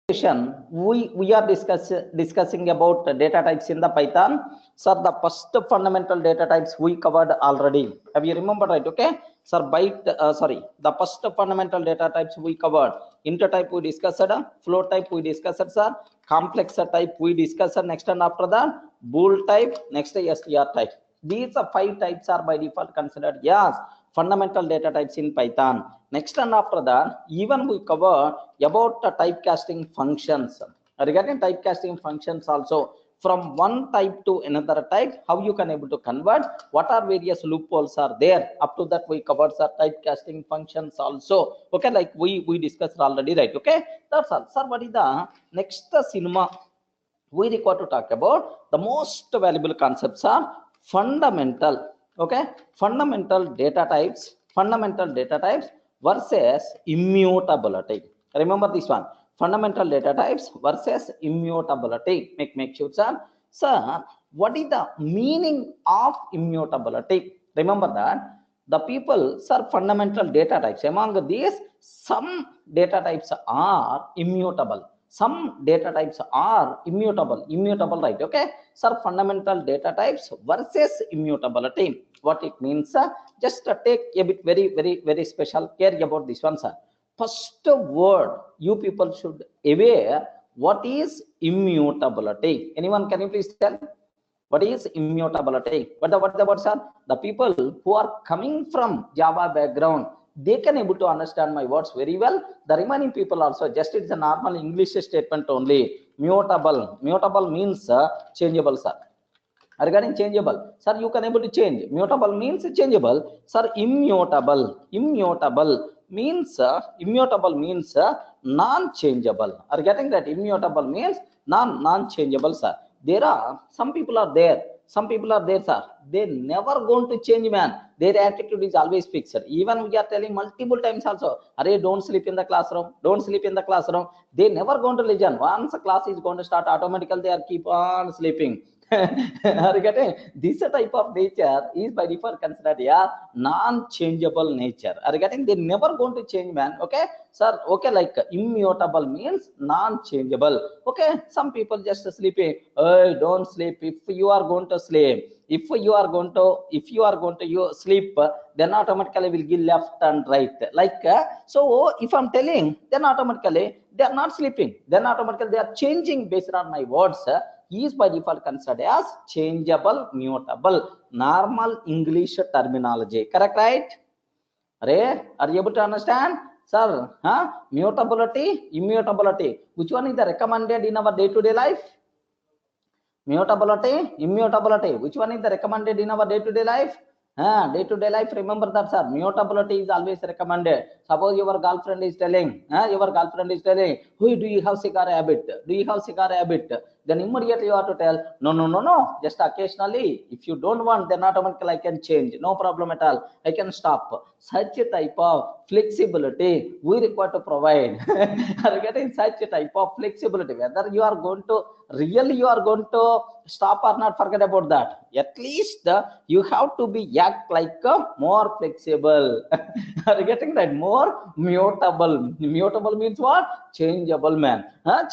session we are discussing about data types in the Python. So the first fundamental data types we covered already. Have you remembered, right? Okay. So the first fundamental data types we covered. Integer type we discussed, float type we discussed, sir. Complex type we discussed. Next and after that, bool type. Next str type. These are 5 types are by default considered as fundamental data types in Python. Next and after that, even we cover about the typecasting functions. Regarding typecasting functions also, from one type to another type, how you can able to convert, what are various loopholes are there. Up to that we covered the typecasting functions also. Okay, like we discussed already, right? Okay, that's all. Sir, what is the next cinema we require to talk about? The most valuable concepts are fundamental. Okay, fundamental data types versus immutability. Remember this one, fundamental data types versus immutability. Make sure, sir, what is the meaning of immutability? Remember that the people, sir, fundamental data types, among these some data types are immutable, some data types are immutable, right? Okay, sir, fundamental data types versus immutability, what it means, just take a bit very special care about this one, sir. First word you people should aware what is immutability. Anyone, can you please tell what is immutability? What the words are? The people who are coming from Java background, they can able to understand my words very well. The remaining people also, just it's a normal English statement only. Mutable means changeable, sir. Regarding changeable, sir, you can able to change. Mutable means changeable, sir. Immutable means non-changeable. Are getting that? Immutable means non-changeable, sir. There are some people are there, sir, they never going to change, man. Their attitude is always fixed. Even we are telling multiple times also, array, don't sleep in the classroom, they never going to listen. Once a class is going to start, automatically they are keep on sleeping. Are getting? This type of nature is by default considered a non-changeable nature. Are getting? They never going to change, man. Okay, sir. Okay, like immutable means non-changeable. Okay, some people just sleeping. Hey, don't sleep. If you are going to sleep, if you are going to sleep, then automatically will give left and right. Like so, if I'm telling, then automatically they are not sleeping. Then automatically they are changing based on my words. Is by default considered as changeable, mutable, normal English terminology. Correct, right? Are you able to understand, sir? Mutability, immutability. Which one is the recommended in our day-to-day life? Mutability, immutability. Which one is the recommended in our day-to-day life? Day-to-day life, remember that, sir. Mutability is always recommended. Suppose your girlfriend is telling, who do you have cigar habit? Then immediately you have to tell, no, just occasionally. If you don't want, then automatically I can change. No problem at all. I can stop. Such a type of flexibility we require to provide. Are getting such a type of flexibility? Whether you are going to stop or not, forget about that. At least you have to be act like more flexible. Are you getting that? More mutable. Mutable means what? Changeable, man.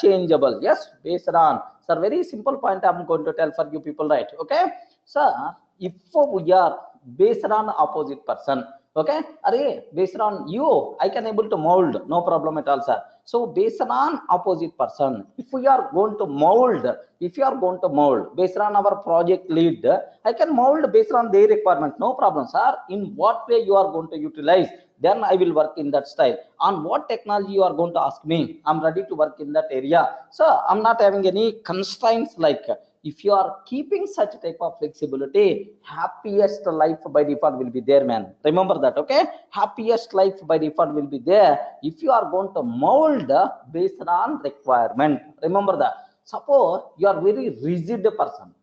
Changeable. Yes, based on. Sir, very simple point I'm going to tell for you people, right? Okay, sir, if we are based on opposite person, okay, array, based on you, I can able to mold, no problem at all, sir. So based on opposite person, if you are going to mold based on our project lead, I can mold based on their requirement, no problem, sir. In what way you are going to utilize, then I will work in that style. On what technology you are going to ask me, I'm ready to work in that area. So I'm not having any constraints. Like if you are keeping such type of flexibility, happiest life by default will be there, man. Remember that, okay? Happiest life by default will be there if you are going to mold based on requirement. Remember that. Suppose you are very rigid person,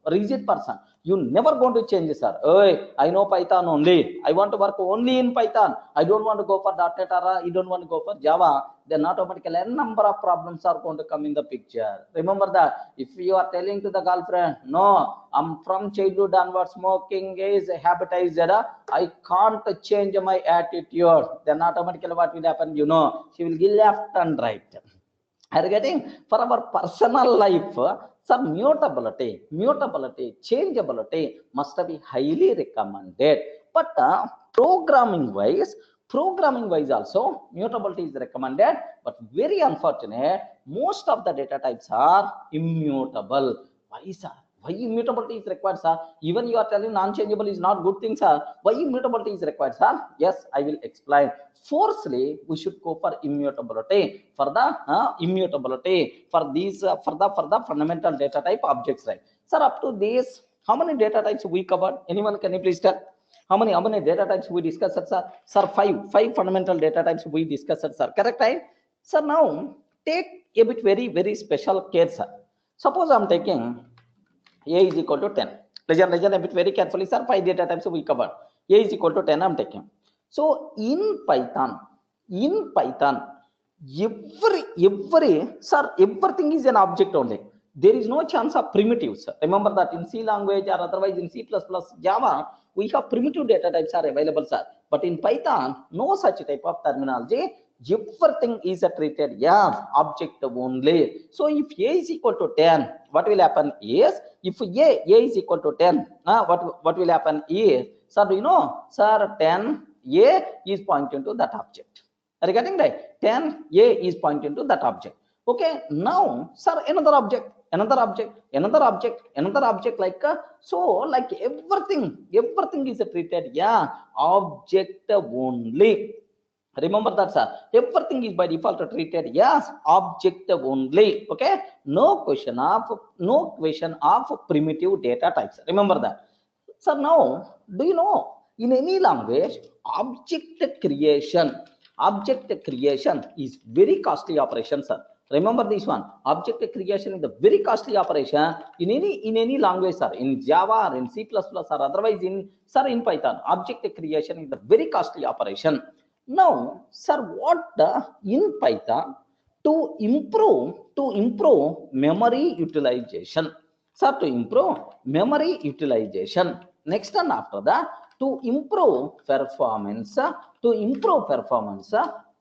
you never going to change, sir. Hey, I know Python only, I want to work only in Python, I don't want to go for .NET or you don't want to go for Java, then automatically a number of problems are going to come in the picture. Remember that. If you are telling to the girlfriend, no, I'm from childhood onwards smoking is habitized, I can't change my attitude, then automatically what will happen? She will give left and right. Are you getting? For our personal life, sir, mutability, changeability must be highly recommended. But programming wise also mutability is recommended. But very unfortunate, most of the data types are immutable. Why, sir? Why immutability is required, sir? Even you are telling non-changeable is not good thing, sir. Why immutability is required, sir? Yes, I will explain. Firstly, we should go for immutability. For the immutability, for these for the fundamental data type objects, right? Sir, up to this, how many data types we covered? Anyone, can you please tell? How many data types we discussed, sir? Sir, five fundamental data types we discussed, sir. Correct, right? Sir, now take a bit very special care, sir. Suppose I'm taking a is equal to 10. Listen a bit very carefully, sir. 5 data types we covered. A is equal to 10, I'm taking. So in Python, everything is an object only. There is no chance of primitives. Remember that in C language or otherwise in C++, Java, we have primitive data types are available, sir. But in Python, no such type of terminology. Everything is treated as object only. So if A is equal to 10, what will happen is, if A is equal to 10, what will happen is, sir, do you know, sir, 10 A is pointing to that object. Are you getting right? 10 A is pointing to that object. Okay, now, sir, another object, like so, like everything is treated object only. Remember that, sir. Everything is by default treated as object only. Okay, no question of primitive data types. Remember that. So now, do you know, in any language, object creation is very costly operation, sir. Remember this one. Object creation is a very costly operation in any language, sir. In Java or in C++ or otherwise in Python. Object creation is a very costly operation. Now, sir, what in Python to improve memory utilization? Sir, to improve memory utilization. Next and after that, to improve performance,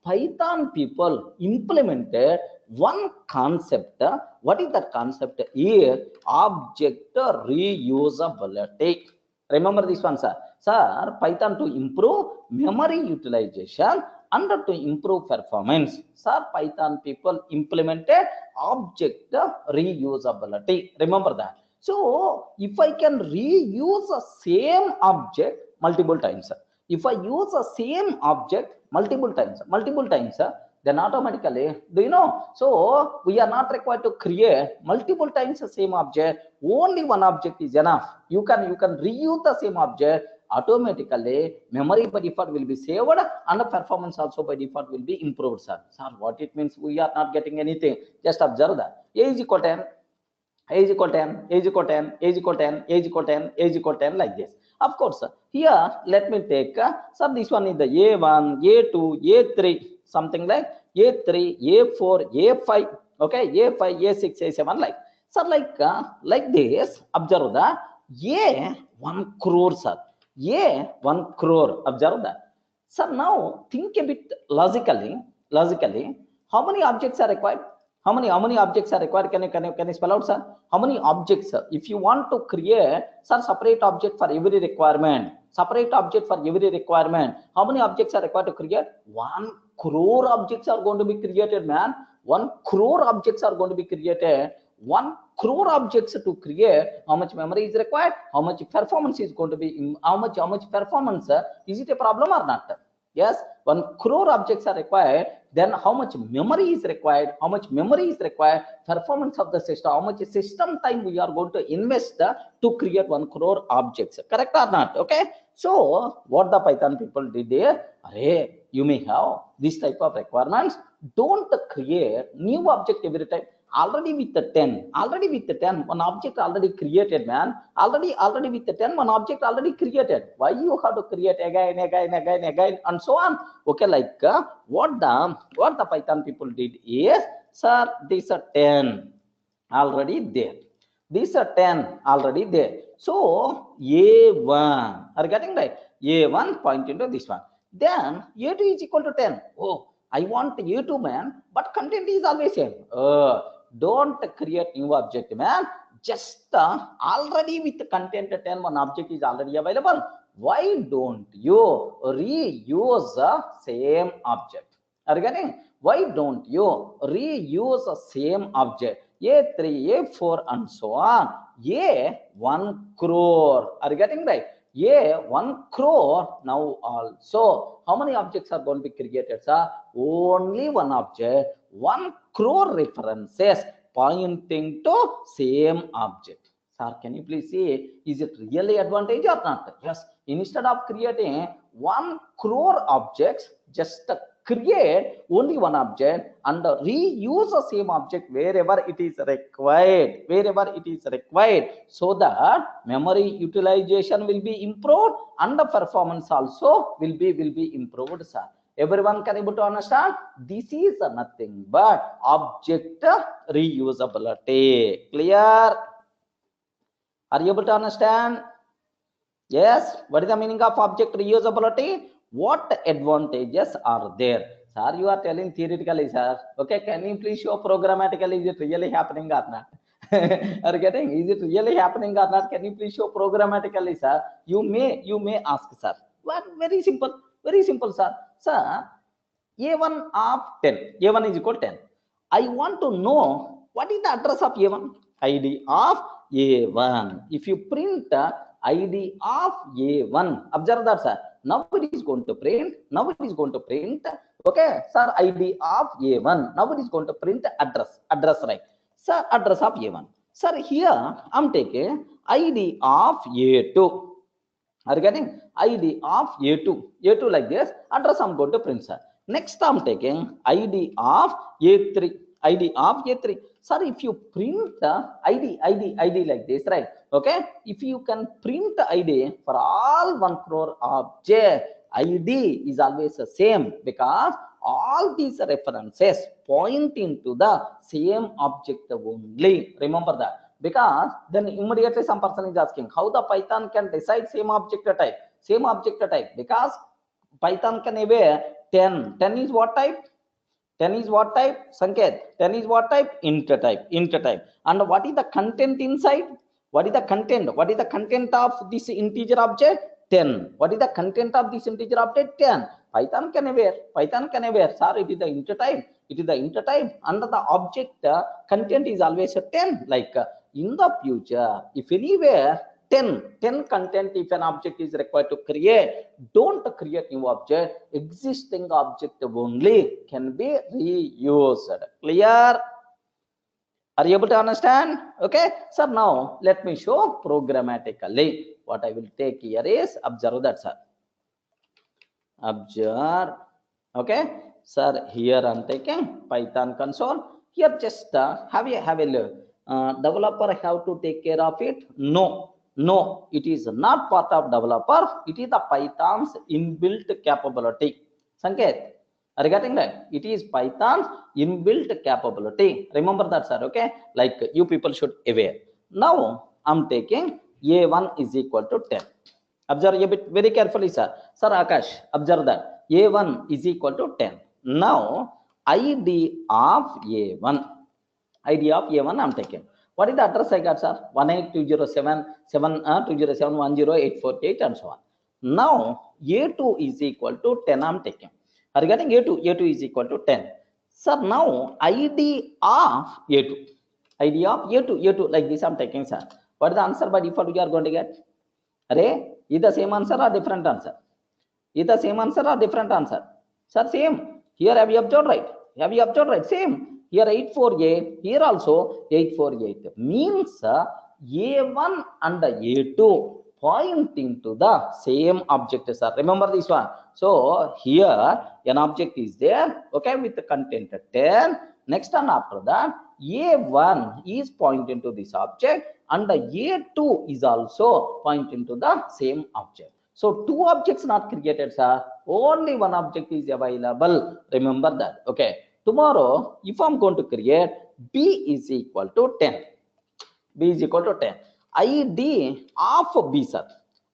Python people implemented one concept. What is that concept? Here, object reusability. Remember this one, sir. Sir, Python to improve memory utilization and to improve performance. Sir, Python people implemented object reusability. Remember that. So, if I can reuse the same object multiple times, if I use the same object multiple times, then automatically, do you know? So we are not required to create multiple times the same object. Only one object is enough. You can reuse the same object. Automatically, memory by default will be saved and the performance also by default will be improved, sir. Sir, what it means? We are not getting anything. Just observe that. A is equal to 10. A is equal to 10, A is equal to 10, A is equal to 10, A is equal to 10, A is equal to 10, like this. Of course, here, let me take, sir, this one is the A1, A2, A3, something like A3, A4, A5, okay, A5, A6, A7, like. Sir, like this, observe that, A 1 crore, sir. A 1 crore, observe that. Sir, now, think a bit logically, how many objects are required? How many objects are required? Can you spell out, sir? How many objects, sir? If you want to create, sir, separate object for every requirement. How many objects are required to create? 1 crore objects are going to be created, man. 1 crore objects are going to be created. 1 crore objects to create. How much memory is required? How much performance is going to be? How much performance? Is it a problem or not? Yes, 1 crore objects are required. Then how much memory is required? Performance of the system. How much system time we are going to invest to create 1 crore objects? Correct or not? Okay. So what the Python people did there? Array, you may have this type of requirements. Don't create new object every time. Already with the 10, one object already created, man. Already with the 10, one object already created. Why you have to create again, and so on? Okay, like what the Python people did is, sir, these are 10 already there. These are 10 already there. So A1, are you getting right? A1 point into this one. Then A2 is equal to 10. Oh, I want A2 man, but content is always same. Don't create new object man. Just already with content 10 one object is already available. Why don't you reuse the same object? Are you getting? Why don't you reuse the same object? A3, A4 and so on. A1 crore. Are you getting right? A1 crore. Now also, how many objects are going to be created, sir? Only one object, 1 crore references pointing to same object. Sir, can you please see, is it really advantage or not? Yes, instead of creating 1 crore objects, just create only one object and reuse the same object wherever it is required, so that memory utilization will be improved and the performance also will be improved, sir. Everyone can able to understand? This is nothing but object reusability. Clear? Are you able to understand? Yes. What is the meaning of object reusability? What advantages are there? Sir, you are telling theoretically, sir. Okay, can you please show programmatically? Is it really happening or not? Are you getting? Is it really happening or not? Can you please show programmatically, sir? You may ask, sir. What? Very simple, sir. Sir, A1 of 10. A1 is equal to 10. I want to know what is the address of A1? ID of A1. If you print ID of A1, observe that, sir. Now it is going to print. Okay, sir, ID of A1. Now it is going to print address, right? Sir, address of A1. Sir, here I'm taking ID of A2. Are you getting? ID of A2 like this. Address I'm going to print, sir. Next I'm taking ID of A3. Sir, if you print ID like this, right? Okay, if you can print ID for all 1 crore object, ID is always the same, because all these references pointing to the same object only. Remember that. Because then immediately some person is asking how the Python can decide same object type, because Python can aware 10 is what type? 10 is what type? Sanket. 10 is what type? Int type. And what is the content inside? What is the content of this integer object? 10. What is the content of this integer object? 10. Python can aware. Sir, it is the int type. And the object content is always a 10. Like in the future, if anywhere 10 content, if an object is required to create, don't create new object. Existing object only can be reused. Clear? Are you able to understand? Okay, sir. Now let me show programmatically. What I will take here is, observe that, sir. Observe. Okay, sir. Here I'm taking Python console. Here just have a look. Developer have to take care of it? No, it is not part of developer. It is the Python's inbuilt capability. Sanket, are you getting that? It is Python's inbuilt capability. Remember that, sir. Okay, like you people should aware. Now I'm taking A1 is equal to 10. Observe a bit very carefully, sir. Sir Akash, observe that A1 is equal to 10. Now ID of A1. I'm taking. What is the address I got, sir? 18207.207.10848 and so on. Now A2 is equal to 10. I'm taking. Are you getting A2? A2 is equal to 10. Sir, now ID of A2. A2 like this I'm taking, sir. What is the answer by default you are going to get? Array, is the same answer or different answer? Sir, same. Here have you observed right? Same. Here 848, here also 848. Means A1 and A2 pointing to the same object, sir. Remember this one. So here an object is there, okay, with the content 10. Next and after that, A1 is pointing to this object and the A2 is also pointing to the same object. So two objects not created, sir. Only one object is available. Remember that. Okay. Tomorrow, if I'm going to create B is equal to 10. ID of B, sir.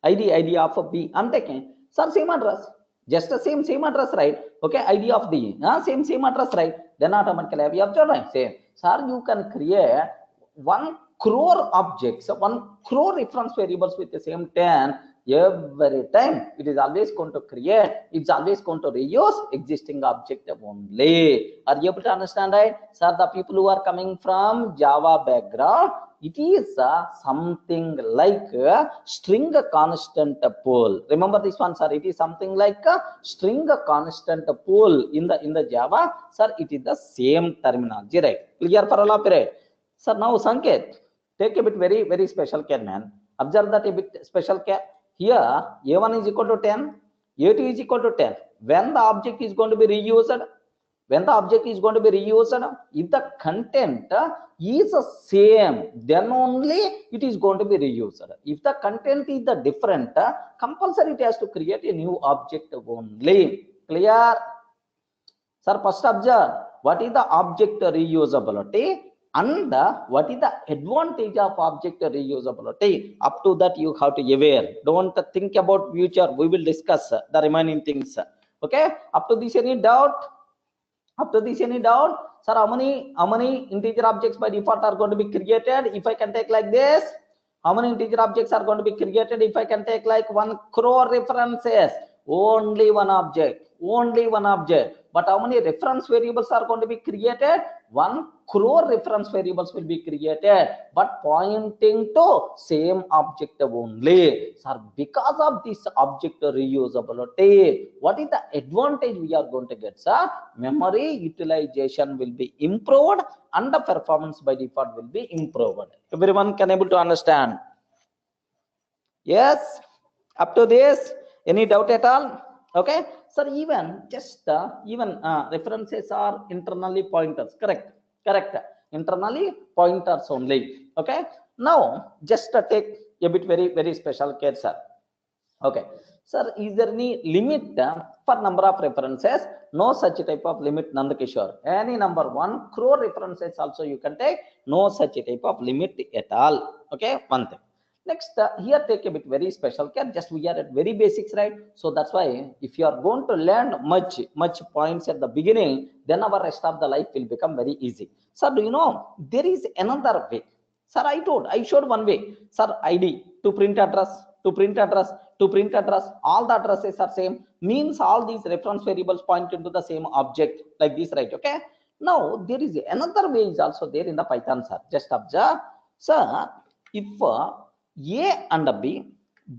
ID of B. I'm taking, sir, same address. Just the same address, right? Okay, ID of the same address, right? Then automatically have you observed, right? Same. Sir, you can create 1 crore objects, 1 crore reference variables with the same 10 every time. It is always going to create, it's always going to reuse existing object only. Are you able to understand, right? Sir, the people who are coming from Java background, it is something like a string constant pool. Remember this one, sir. It is something like a string constant pool in the Java. Sir, it is the same terminology, right? Clear for all of you, right? Sir, now Sanket, take a bit very special care, man. Observe that a bit special care. Here, A1 is equal to 10, A2 is equal to 10. When the object is going to be reused, if the content is the same, then only it is going to be reused. If the content is the different, compulsory it has to create a new object only. Clear? Sir, first observe what is the object reusability and what is the advantage of object reusability. Up to that you have to be aware. Don't think about future. We will discuss the remaining things. Okay? Up to this any doubt? Sir, how many integer objects by default are going to be created? If I can take like this, how many integer objects are going to be created? If I can take like 1 crore references, only one object. But how many reference variables are going to be created? 1 crore reference variables will be created, but pointing to same object only. Sir, because of this object reusability, what is the advantage we are going to get, sir? Memory utilization will be improved and the performance by default will be improved. Everyone can able to understand? Yes? Up to this, any doubt at all? Okay, sir, even references are internally pointers. Correct, internally pointers only. Okay, now just take a bit very special care, sir. Okay, sir, is there any limit for number of references? No such type of limit, Nandakishore. Any number 1 crore references also you can take. No such type of limit at all. Okay, one thing. Next, here take a bit very special care. Just we are at very basics, right? So that's why if you are going to learn much points at the beginning, then our rest of the life will become very easy. Sir, do you know there is another way? Sir, I showed one way. Sir, ID to print address, all the addresses are same. Means all these reference variables point into the same object like this, right? Okay. Now there is another way is also there in the Python, sir. Just observe, sir. If A and B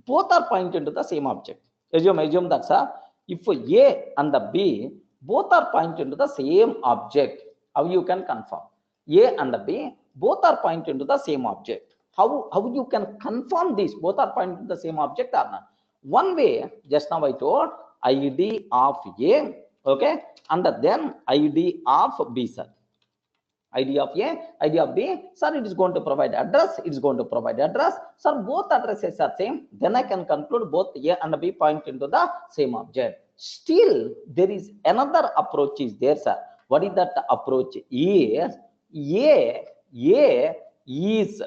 both are pointing to the same object. Assume that, sir. If A and B both are pointing to the same object, how you can confirm? A and B both are pointing to the same object. How you can confirm this? Both are pointing to the same object or not? One way, just now I told ID of A, okay, and then ID of B, sir. ID of A, ID of B, sir, it is going to provide address, sir, both addresses are same, then I can conclude both A and B point into the same object. Still, there is another approach is there, sir. What is that approach? Is A is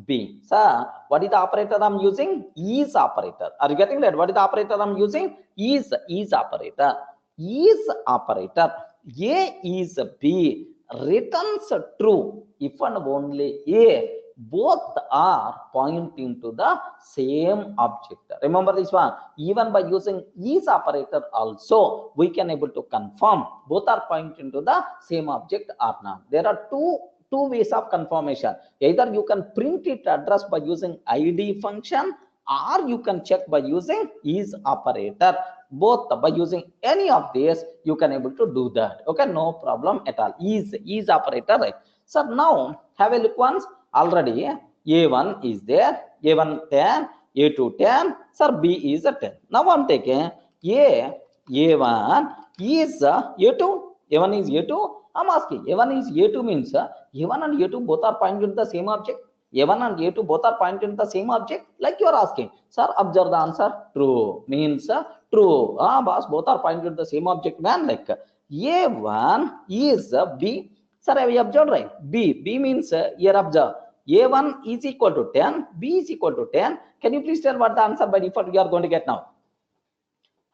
B. Sir, what is the operator I'm using? Is operator. Are you getting that? What is the operator I'm using? Is operator. Is operator. A is B returns true if and only A both are pointing to the same object. Remember this one. Even by using is operator also we can able to confirm both are pointing to the same object or not. There are two ways of confirmation. Either you can print it address by using ID function, or you can check by using is operator. Both by using any of these you can able to do that. Okay, no problem at all. Is operator, right? So now have a look once. Already A1 is there, A1 10, A2 10, sir, B is a 10. Now I'm taking A1 is A2, A1 is A2. I'm asking A1 is A2 means A1 and A2 both are pointing to the same object. A1 and A2 both are pointing to the same object. Like you are asking, sir, observe the answer. True means true. Boss, both are pointing to the same object. Man, like A1 is B. Sir, have you observed, right? B means here observe. A1 is equal to 10, B is equal to 10. Can you please tell what the answer by default we are going to get now?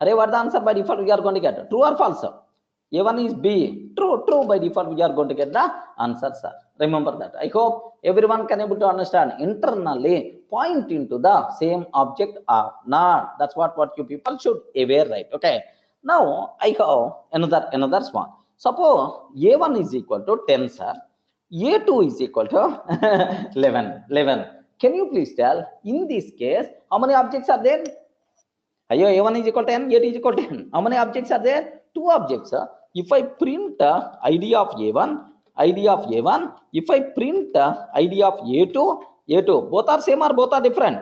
Array, what the answer by default we are going to get? True or false? A1 is B. True, true. By default we are going to get the answer, sir. Remember that. I hope everyone can able to understand. Internally point into the same object or not. That's what you people should aware, right? Okay. Now I have another one. Suppose A1 is equal to 10, sir. A2 is equal to 11. Can you please tell, in this case, how many objects are there? A1 is equal to 10, A2 is equal to 10. How many objects are there? 2 objects. If I print ID of A1, if I print ID of A2, both are same or both are different?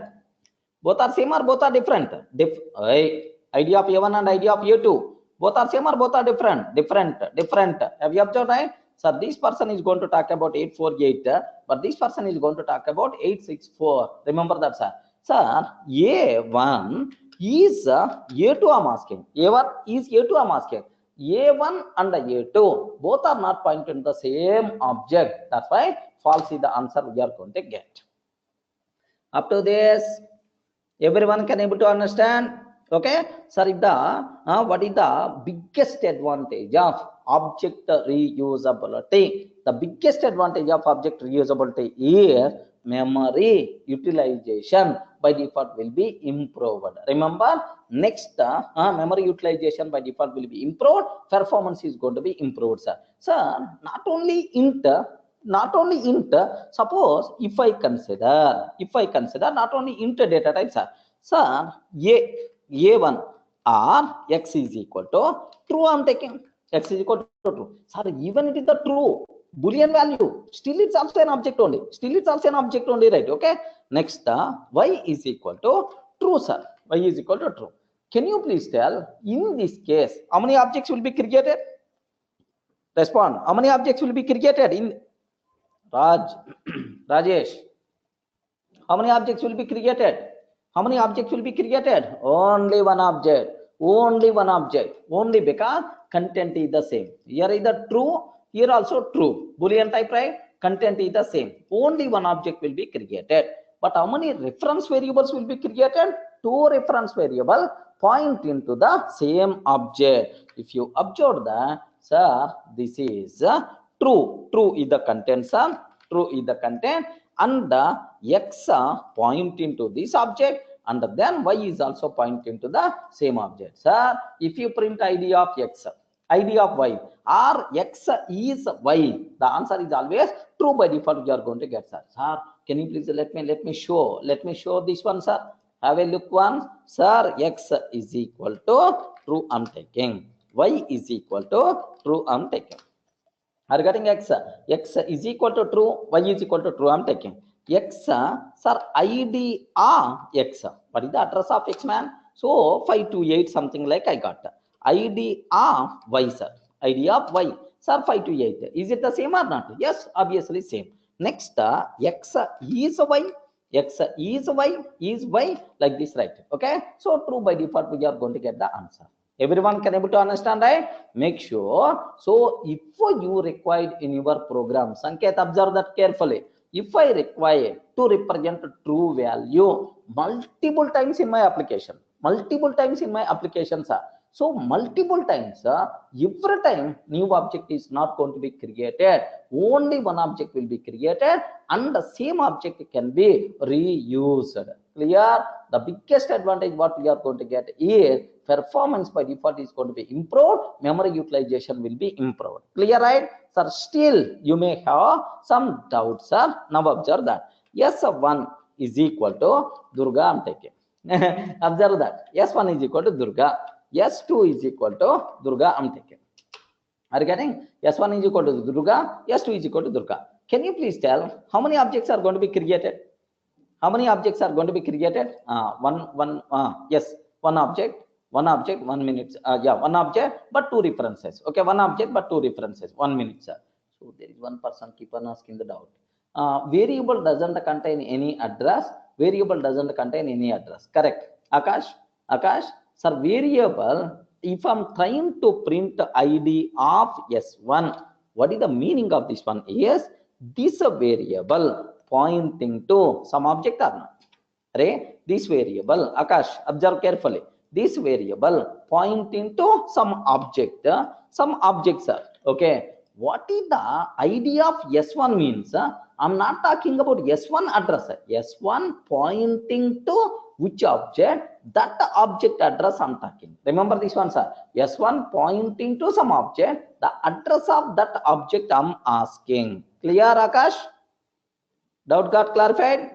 Both are same or both are different? ID of A1 and ID of A2, both are same or both are different? Different. Have you observed, right? So this person is going to talk about 848, but this person is going to talk about 864. Remember that, sir. Sir, A1 is A2 I'm asking. A1 is A2 I'm asking. A1 and A2 both are not pointing to the same object. That's why false is the answer we are going to get. Up to this, everyone can able to understand. Okay, sir, what is the biggest advantage of object reusability? The biggest advantage of object reusability is memory utilization by default will be improved. Remember, next memory utilization by default will be improved. Performance is going to be improved, sir. Sir, not only int. Suppose if I consider not only int data type, sir, A1 or x is equal to true. I'm taking x is equal to true. Sir, even it is the true Boolean value, still it's also an object only. Right? Okay. Next, y is equal to true, sir. Y is equal to true. Can you please tell, in this case, how many objects will be created? Respond. How many objects will be created in Rajesh? How many objects will be created? Only one object. Only because content is the same. Here is the true, here also true. Boolean type, right? Content is the same. Only one object will be created. But how many reference variables will be created? 2 reference variables point into the same object. If you observe that, sir, this is true. True is the content, sir. True is the content. And the x pointing to this object, and then y is also pointing to the same object. Sir, if you print ID of x, ID of y, or x is y, the answer is always true by default. You are going to get, sir. Sir, can you please let me show this one, sir. Have a look once. Sir, x is equal to true. I'm taking. Y is equal to true. I'm taking. Are you getting x? X is equal to true, y is equal to true. I'm taking. X, sir, ID of x. What is the address of x, man? So 528 something like I got. ID of y, sir. ID of y. Sir, 528. Is it the same or not? Yes, obviously same. Next, x is y. X is y like this, right? Okay. So true by default we are going to get the answer. Everyone can able to understand, right? Make sure. So if you required in your program, Sanket, observe that carefully. If I require to represent a true value multiple times in my application, sir. So multiple times, every time new object is not going to be created, only one object will be created, and the same object can be reused. Clear? The biggest advantage what we are going to get is performance by default is going to be improved, memory utilization will be improved. Clear, right? Sir, still you may have some doubts, sir. Now observe that. S1 is equal to Durga, I'm taking. Observe that. S1 is equal to Durga. S2 is equal to Durga, I'm taking. Are you getting? S1 is equal to Durga, S2 is equal to Durga. Can you please tell how many objects are going to be created? How many objects are going to be created? Yes, one object, 1 minute. One object, but 2 references. Okay, one object, but 2 references. 1 minute, sir. So there is one person keep on asking the doubt. Variable doesn't contain any address. Correct. Akash, sir, variable, if I'm trying to print ID of S1, what is the meaning of this one? Yes, this variable pointing to some object or not? This variable, Akash, observe carefully. this variable pointing to some object, sir. Okay, what is the idea of S1 means? I'm not talking about S1 address. S1 pointing to which object? That object address I'm talking. Remember this one, sir. S1 pointing to some object. The address of that object I'm asking. Clear, Akash? Doubt got clarified?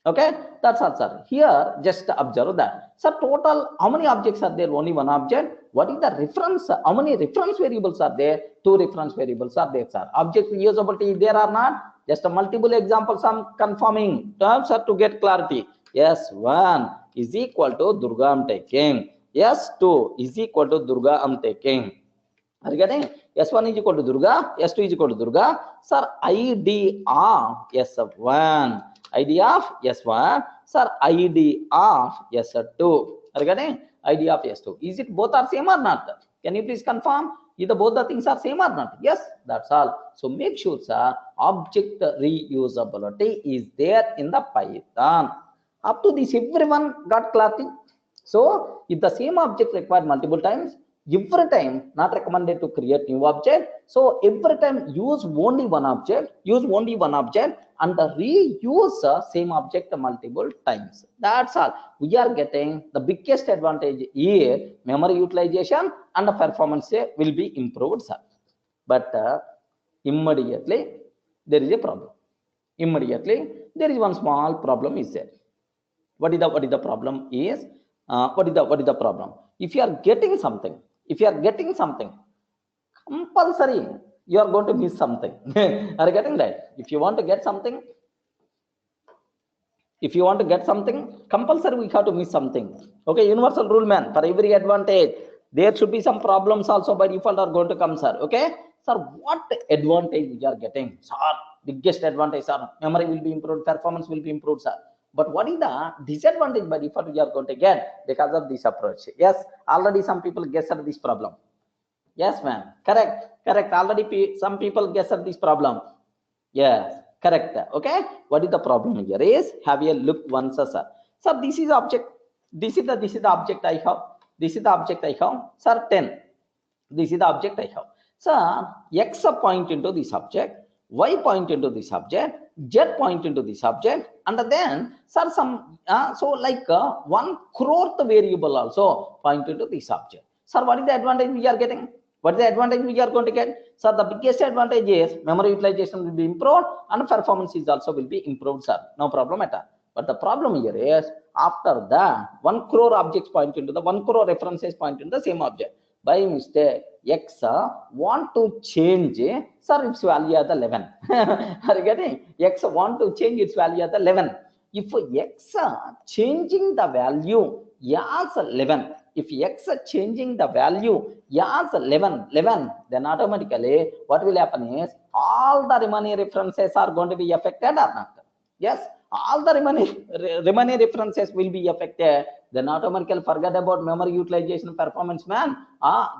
Okay, that's all, sir. Here, just observe that. So, total, how many objects are there? Only one object. What is the reference? How many reference variables are there? Two reference variables are there, sir. Object reusability is there or not? Just a multiple examples I'm confirming terms are to get clarity. S1 is equal to Durga I'm taking. S2 is equal to Durga I'm taking. Are you getting? S1 is equal to Durga, S2 is equal to Durga. Sir, ID of S1. ID of S1, sir, ID of S2. Are you getting? ID of S2. Is it both are same or not? Can you please confirm? Either both the things are same or not? Yes, that's all. So make sure, sir, object reusability is there in the Python. Up to this, everyone got clarity. So if the same object required multiple times, every time not recommended to create new object. So every time use only one object, and reuse same object multiple times. That's all. We are getting the biggest advantage here. Memory utilization and the performance will be improved, sir. But immediately there is a problem. Immediately there is one small problem is there. What is the problem is? What is the problem? If you are getting something, compulsory you are going to miss something. Are you getting that? If you want to get something, compulsory we have to miss something. Okay, universal rule, man. For every advantage, there should be some problems also by default are going to come, sir. Okay, sir, what advantage we are getting? Sir, biggest advantage, sir. Memory will be improved, performance will be improved, sir. But what is the disadvantage by default we are going to get because of this approach? Yes, already some people guessed at this problem. Yes, man. Correct. Already some people guessed at this problem. Yes, correct. Okay. What is the problem here is, have a look once, sir. Sir, this is object. This is the object I have. Sir, 10. This is the object I have. Sir, X point into this object, Y point into this object, Z point into this object, and then, sir, some, so like 1 crore variable also point into this object. Sir, what is the advantage we are getting? What is the advantage we are going to get? Sir, the biggest advantage is memory utilization will be improved and performance is also will be improved, sir. No problem at all. But the problem here is, after that, 1 crore objects point into the 1 crore references point into the same object. By mistake, X want to change, sir, its value as 11. Are you getting? X want to change its value as 11. If X changing the value as 11, if X changing the value as 11, then automatically what will happen is all the remaining references are going to be affected or not? Yes, all the remaining references will be affected. Then automatically forget about memory utilization performance, man.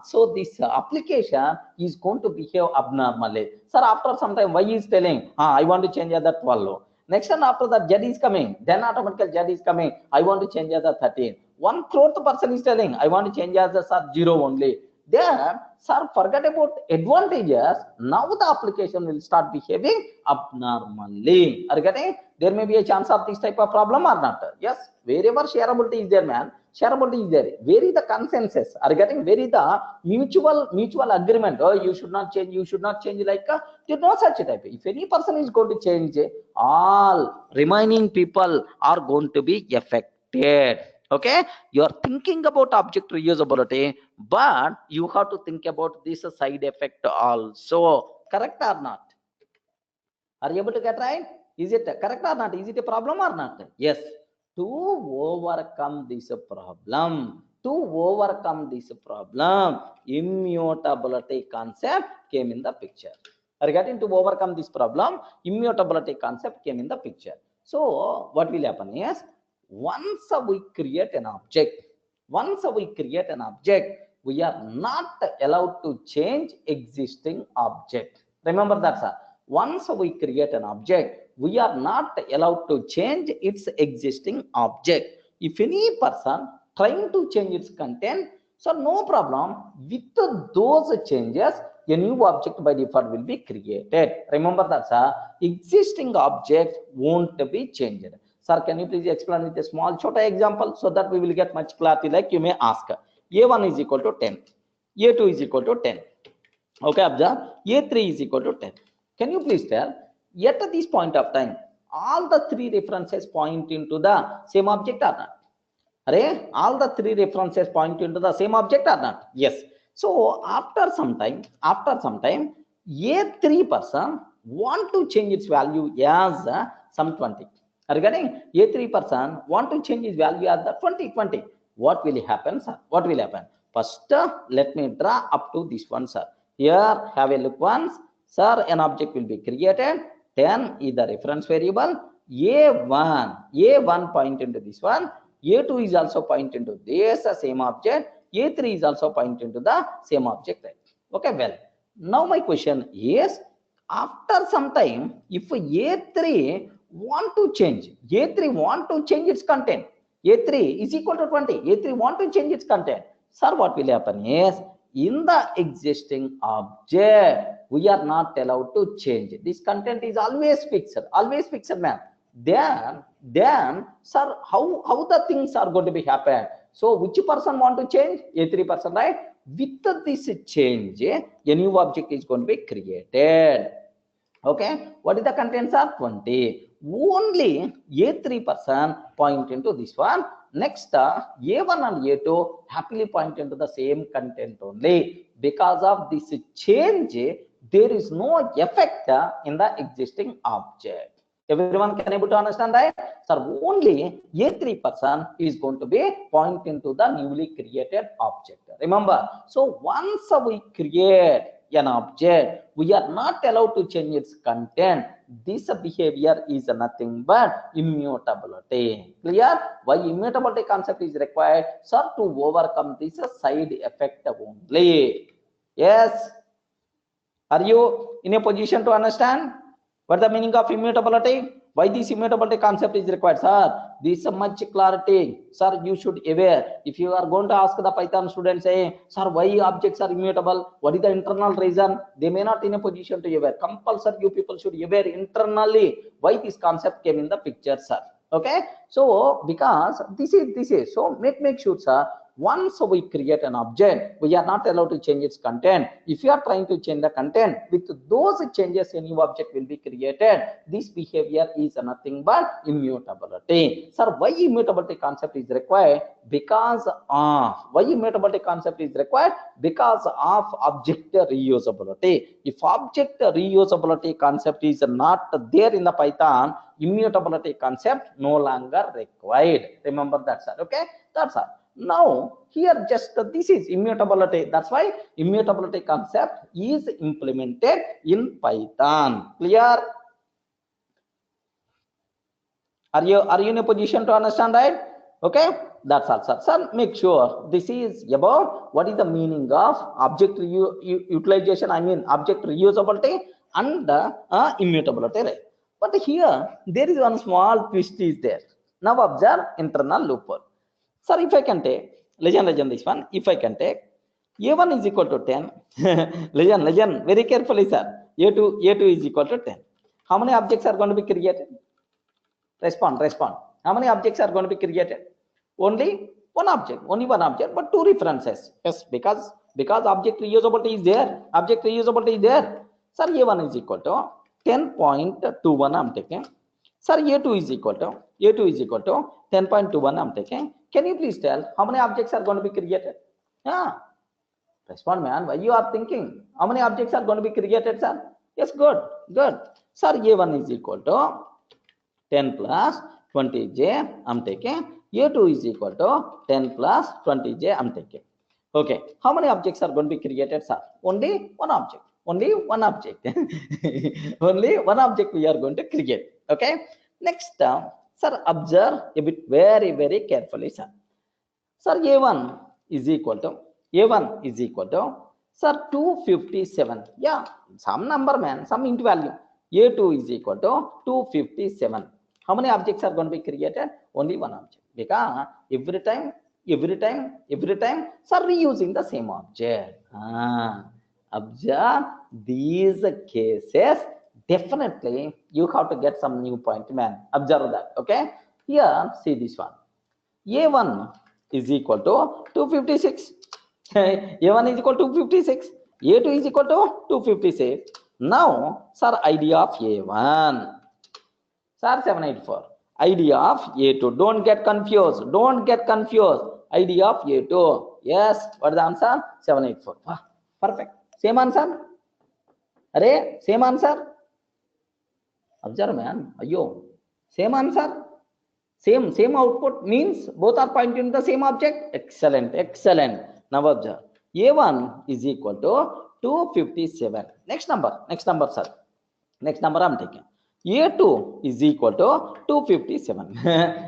So this application is going to behave abnormally. Sir, after some time, Y is telling, I want to change other 12. Next time after that, Z is coming. Then automatically Z is coming. I want to change other 13. 1 crore person is telling, I want to change as a 0 only. Then, sir, forget about advantages. Now the application will start behaving abnormally. Are you getting? There may be a chance of this type of problem or not. Yes, wherever shareability is there, man. Shareability is there. Where is the consensus? Are you getting? Where is the mutual agreement? Oh, you should not change. Like there's no such type. If any person is going to change, all remaining people are going to be affected. Okay, you are thinking about object reusability, but you have to think about this side effect also. Correct or not? Are you able to get right? Is it correct or not? Is it a problem or not? Yes. To overcome this problem, immutability concept came in the picture. Are you getting? To overcome this problem, immutability concept came in the picture. So what will happen is, once we create an object, we are not allowed to change existing object. Remember that, sir. Once we create an object, we are not allowed to change its existing object. If any person trying to change its content. So no problem. With those changes, a new object by default will be created. Remember that, sir. Existing object won't be changed. Sir, can you please explain with a small chota example so that we will get much clarity? Like you may ask, a1 is equal to 10, a2 is equal to 10. Okay, observe, a3 is equal to 10. Can you please tell, yet at this point of time, all the three references point into the same object or not? Array, all the three references point into the same object or not? Yes. So after some time, a3 person want to change its value as some 20. Regarding a3 person want to change his value as the 20. What will happen, sir? What will happen? First, let me draw up to this one, sir. Here, have a look once. Sir, an object will be created. 10 is the reference variable. A1 point into this one. A2 is also point into this same object. A3 is also point into the same object. Right? Okay, well, now my question is, after some time, if A3 want to change its content, A3 is equal to 20, A3 want to change its content. Sir, what will happen is, in the existing object, we are not allowed to change. This content is always fixed, man. Then, sir, how the things are going to be happen? So, which person want to change? A3 person, right? With this change, a new object is going to be created. Okay, what is the contents are 20? Only a3 person point into this one. Next, a1 and a2 happily point into the same content only. Because of this change, there is no effect in the existing object. Everyone can able to understand, right? Sir, only a3 person is going to be point into the newly created object. Remember, so once we create an object, we are not allowed to change its content. This behavior is nothing but immutability. Clear? Why immutability concept is required? Sir, to overcome this side effect only. Yes? Are you in a position to understand what the meaning of immutability? Why this immutability concept is required, sir? This much clarity, sir, you should aware. If you are going to ask the Python student, say, sir, why objects are immutable? What is the internal reason? They may not in a position to aware. Compulsory, you people should aware internally why this concept came in the picture, sir. Okay, so because this is so make sure, sir. Once we create an object, we are not allowed to change its content. If you are trying to change the content, with those changes, a new object will be created. This behavior is nothing but immutability. Sir, why immutability concept is required? Because of why immutability concept is required? Because of object reusability. If object reusability concept is not there in the Python, immutability concept no longer required. Remember that, sir. Okay, that's all. Now here just this is immutability. That's why immutability concept is implemented in Python. Clear? Are you in a position to understand, right? Okay, that's all, sir. Sir, make sure this is about what is the meaning of object utilization. I mean object reusability and immutability, right? But here there is one small twist is there. Now observe internal loophole. Sir, if I can take, legend this one, if I can take, a1 is equal to 10, legend, very carefully, sir, a2 is equal to 10. How many objects are going to be created? Respond. How many objects are going to be created? Only one object, but two references. Yes, because object reusability is there. Sir, a1 is equal to 10.21, I'm taking. Sir, a2 is equal to 10.21, I'm taking. Can you please tell how many objects are going to be created? Yeah. Respond, man. Why you are thinking? How many objects are going to be created, sir? Yes, good. Sir, a1 is equal to 10 plus 20j, I'm taking. a2 is equal to 10 plus 20j, I'm taking. Okay. How many objects are going to be created, sir? Only one object. Only one object we are going to create. Okay. Next, sir, observe a bit very, very carefully, sir. Sir, a1 is equal to sir 257. Yeah, some number, man, some int value. a2 is equal to 257. How many objects are going to be created? Only one object. Because every time every time, sir, reusing the same object. Observe these cases. Definitely you have to get some new point, man. Observe that. Okay, here see this one. A1 is equal to 256. A1 is equal to 256. A2 is equal to 256. Now, sir, idea of A1. Sir, 784. Idea of A2. Don't get confused. Don't get confused. Idea of A2. Yes. What is the answer? 784. Ah, perfect. Same answer. Array, same answer. Observe, man. Ayo. Same answer. Same output means both are pointing to the same object. Excellent. Excellent. Now observe. A1 is equal to 257. Next number, sir. Next number I'm taking. A2 is equal to 257.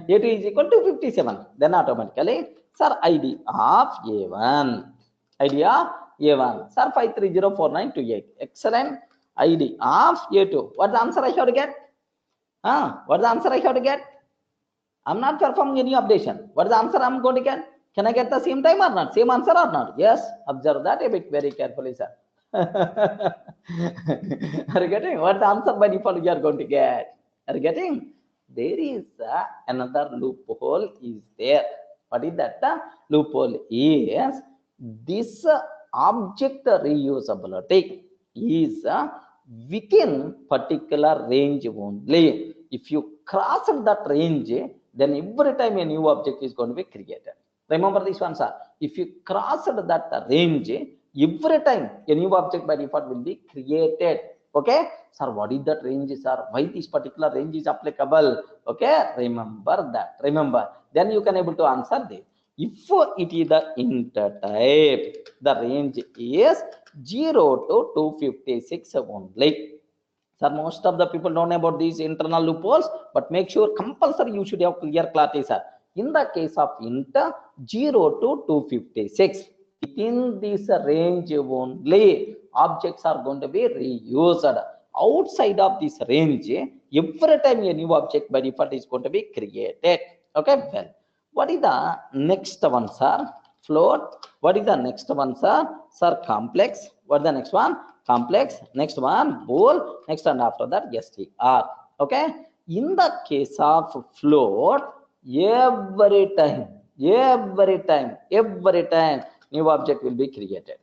A2 is equal to 257. Then automatically, sir, ID of A1. ID of A1. Sir, 5304928. Excellent. ID of A2. What's the answer I have to get? What's the answer I have to get? I'm not performing any updation. What is the answer I'm going to get? Can I get the same time or not? Same answer or not? Yes. Observe that a bit very carefully, sir. Are you getting? What the answer by default you are going to get? Are you getting? There is another loophole is there. What is that? Loophole is this object reusability is within particular range only. If you cross that range, then every time a new object is going to be created. Remember this one, sir. If you cross that range, every time a new object by default will be created. Okay, sir, what is that range, sir? Why this particular range is applicable? Okay, remember that. Remember, then you can able to answer this. If it is the int type, the range is 0 to 256 only. Sir, most of the people don't know about these internal loopholes, but make sure compulsory you should have clear clarity, sir. In the case of int 0 to 256, within this range only, objects are going to be reused. Outside of this range, every time a new object by default is going to be created. Okay, well, what is the next one, sir? Float. What is the next one, sir? Sir, complex. What is the next one? Complex. Next one, bool. Next, and after that, str. Okay, in the case of float, every time new object will be created.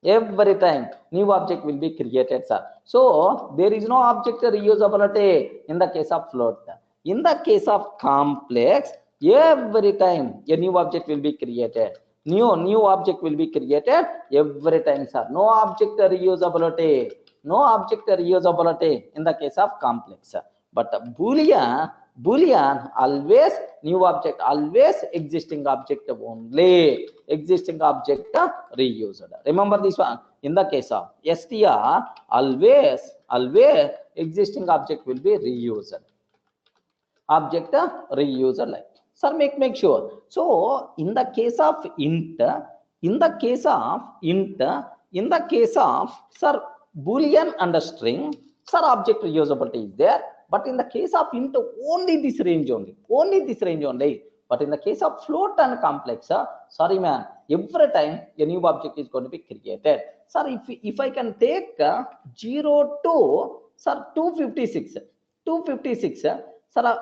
Every time new object will be created, sir. So there is no object reusability in the case of float. In the case of complex, every time a new object will be created. New object will be created every time, sir. No object reusability. No object reusability in the case of complex. But Boolean always new object, always existing object only. Existing object reused. Remember this one. In the case of str, always existing object will be reused. Object reused like. Sir, make sure. So in the case of int, sir, boolean and string, sir, object reusability is there. But in the case of int, only this range only. But in the case of float and complex, sorry man, every time a new object is going to be created. Sir, if I can take 0 to, sir, 256, sir,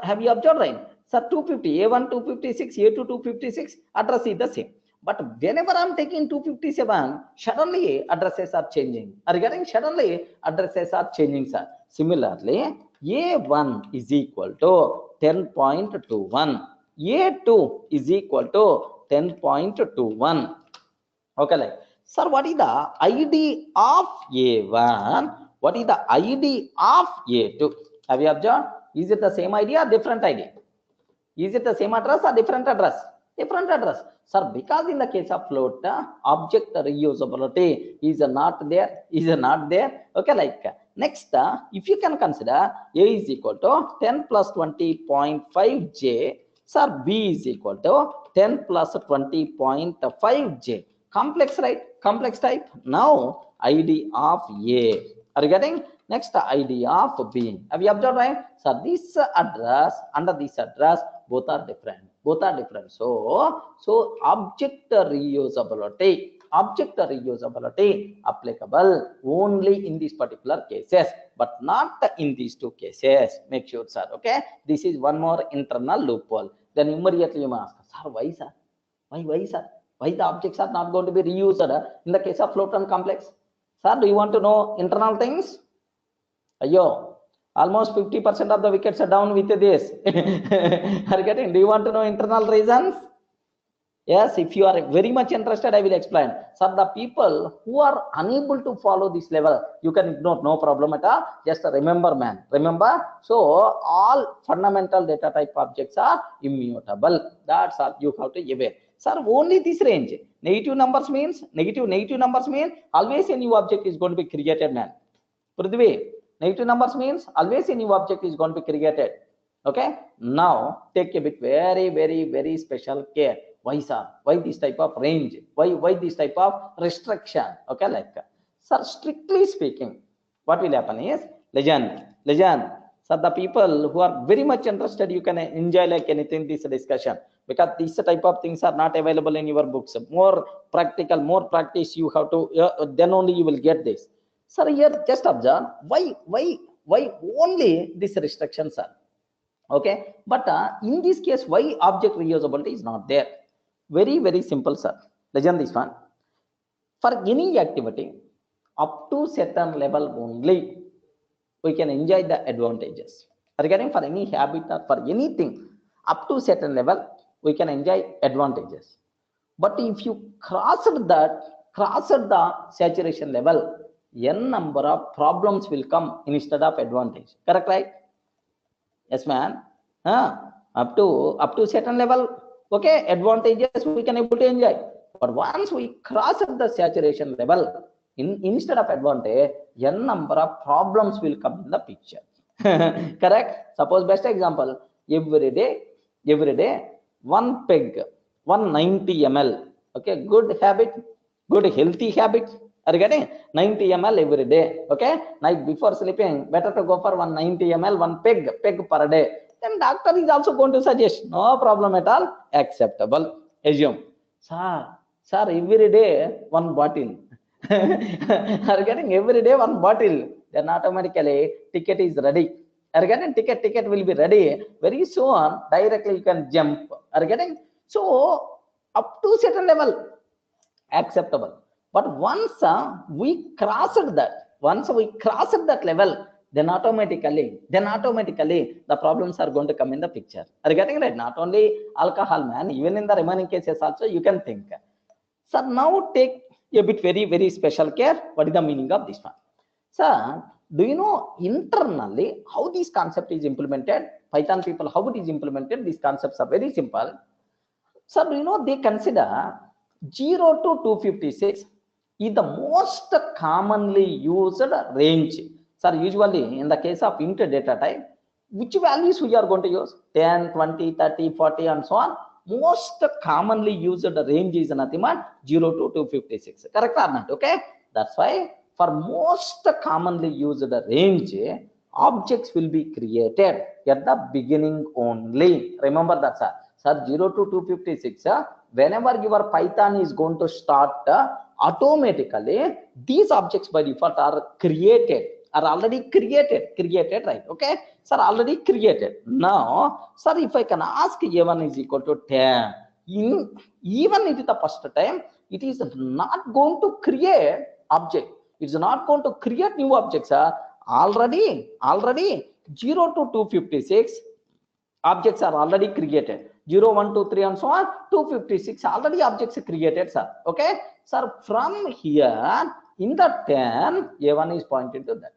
have you observed, right? Sir, 250, A1 256, A2 256, address is the same. But whenever I'm taking 257, suddenly addresses are changing. Are you getting? Suddenly addresses are changing, sir. Similarly, A1 is equal to 10.21. A2 is equal to 10.21. Okay, like, sir, what is the ID of A1? What is the ID of A2? Have you observed? Is it the same ID or different ID? Is it the same address or different address? Different address. Sir, because in the case of float, object reusability is not there. Okay, like next, if you can consider A is equal to 10 plus 20.5J, sir, B is equal to 10 plus 20.5J. Complex, right? Complex type. Now, ID of A. Are you getting? Next, ID of B. Have you observed, right? So this address, under this address, both are different. Both are different. So object reusability applicable only in these particular cases, but not in these two cases. Make sure, sir. Okay, this is one more internal loophole. Then immediately you must ask, sir, why, sir? Why, sir? Why the objects are not going to be reused in the case of float and complex? Sir, do you want to know internal things? Ayo, almost 50% of the wickets are down with this. Are getting? Do you want to know internal reasons? Yes, if you are very much interested, I will explain. So the people who are unable to follow this level, you can ignore, no problem at all. Just remember, man. Remember? So all fundamental data type objects are immutable. That's all you have to aware. Sir, only this range. Negative numbers means always a new object is going to be created, man. Prithvi, negative numbers means always a new object is going to be created. Okay. Now take a bit very special care. Why, sir? Why this type of range? Why this type of restriction? Okay, like, sir, strictly speaking, what will happen is legend. So the people who are very much interested, you can enjoy like anything this discussion, because these type of things are not available in your books. More practical, more practice you have to, then only you will get this. Sir, here just observe why only this restriction, sir. Okay, but in this case, why object reusability is not there? Very simple, sir. Legend this one. For any activity up to certain level only, we can enjoy the advantages. Regarding for any habit or for anything up to certain level, we can enjoy advantages. But if you crossed the saturation level, n number of problems will come instead of advantage. Correct, right? Yes, man. Up to certain level, okay, advantages we can able to enjoy. But once we cross the saturation level, instead of advantage, n number of problems will come in the picture. Correct? Suppose best example, every day, one peg, 190 ml. Okay, good habit, good healthy habit. Are you getting 90 ml every day? Okay, night before sleeping, better to go for 190 ml, one peg per day. Then doctor is also going to suggest, no problem at all, acceptable. Assume, sir, every day one bottle. Are you getting every day one bottle? Then automatically ticket is ready. Are you getting ticket will be ready very soon. Directly you can jump. Are you getting? So up to certain level, acceptable. But once we crossed that level, then automatically the problems are going to come in the picture. Are you getting right? Not only alcohol, man, even in the remaining cases also you can think. So now take a bit very special care. What is the meaning of this one? So do you know internally how this concept is implemented? Python people, how it is implemented? These concepts are very simple. So do you know they consider 0 to 256 is the most commonly used range. Sir, usually in the case of int data type, which values we are going to use? 10, 20, 30, 40 and so on. Most commonly used range is nothing but 0 to 256. Correct or not? Okay. That's why for most commonly used range, objects will be created at the beginning only. Remember that, sir. Sir, 0 to 256, whenever your Python is going to start, automatically these objects by default are already created, right? Okay, sir, already created. Now, sir, if I can ask a1 is equal to 10, even it is the first time, it is not going to create object. It's not going to create new objects. Already 0 to 256 objects are already created. 0, 1, 2, 3 and so on. 256 already objects created, sir. Okay, sir, from here in the 10, a1 is pointed to that.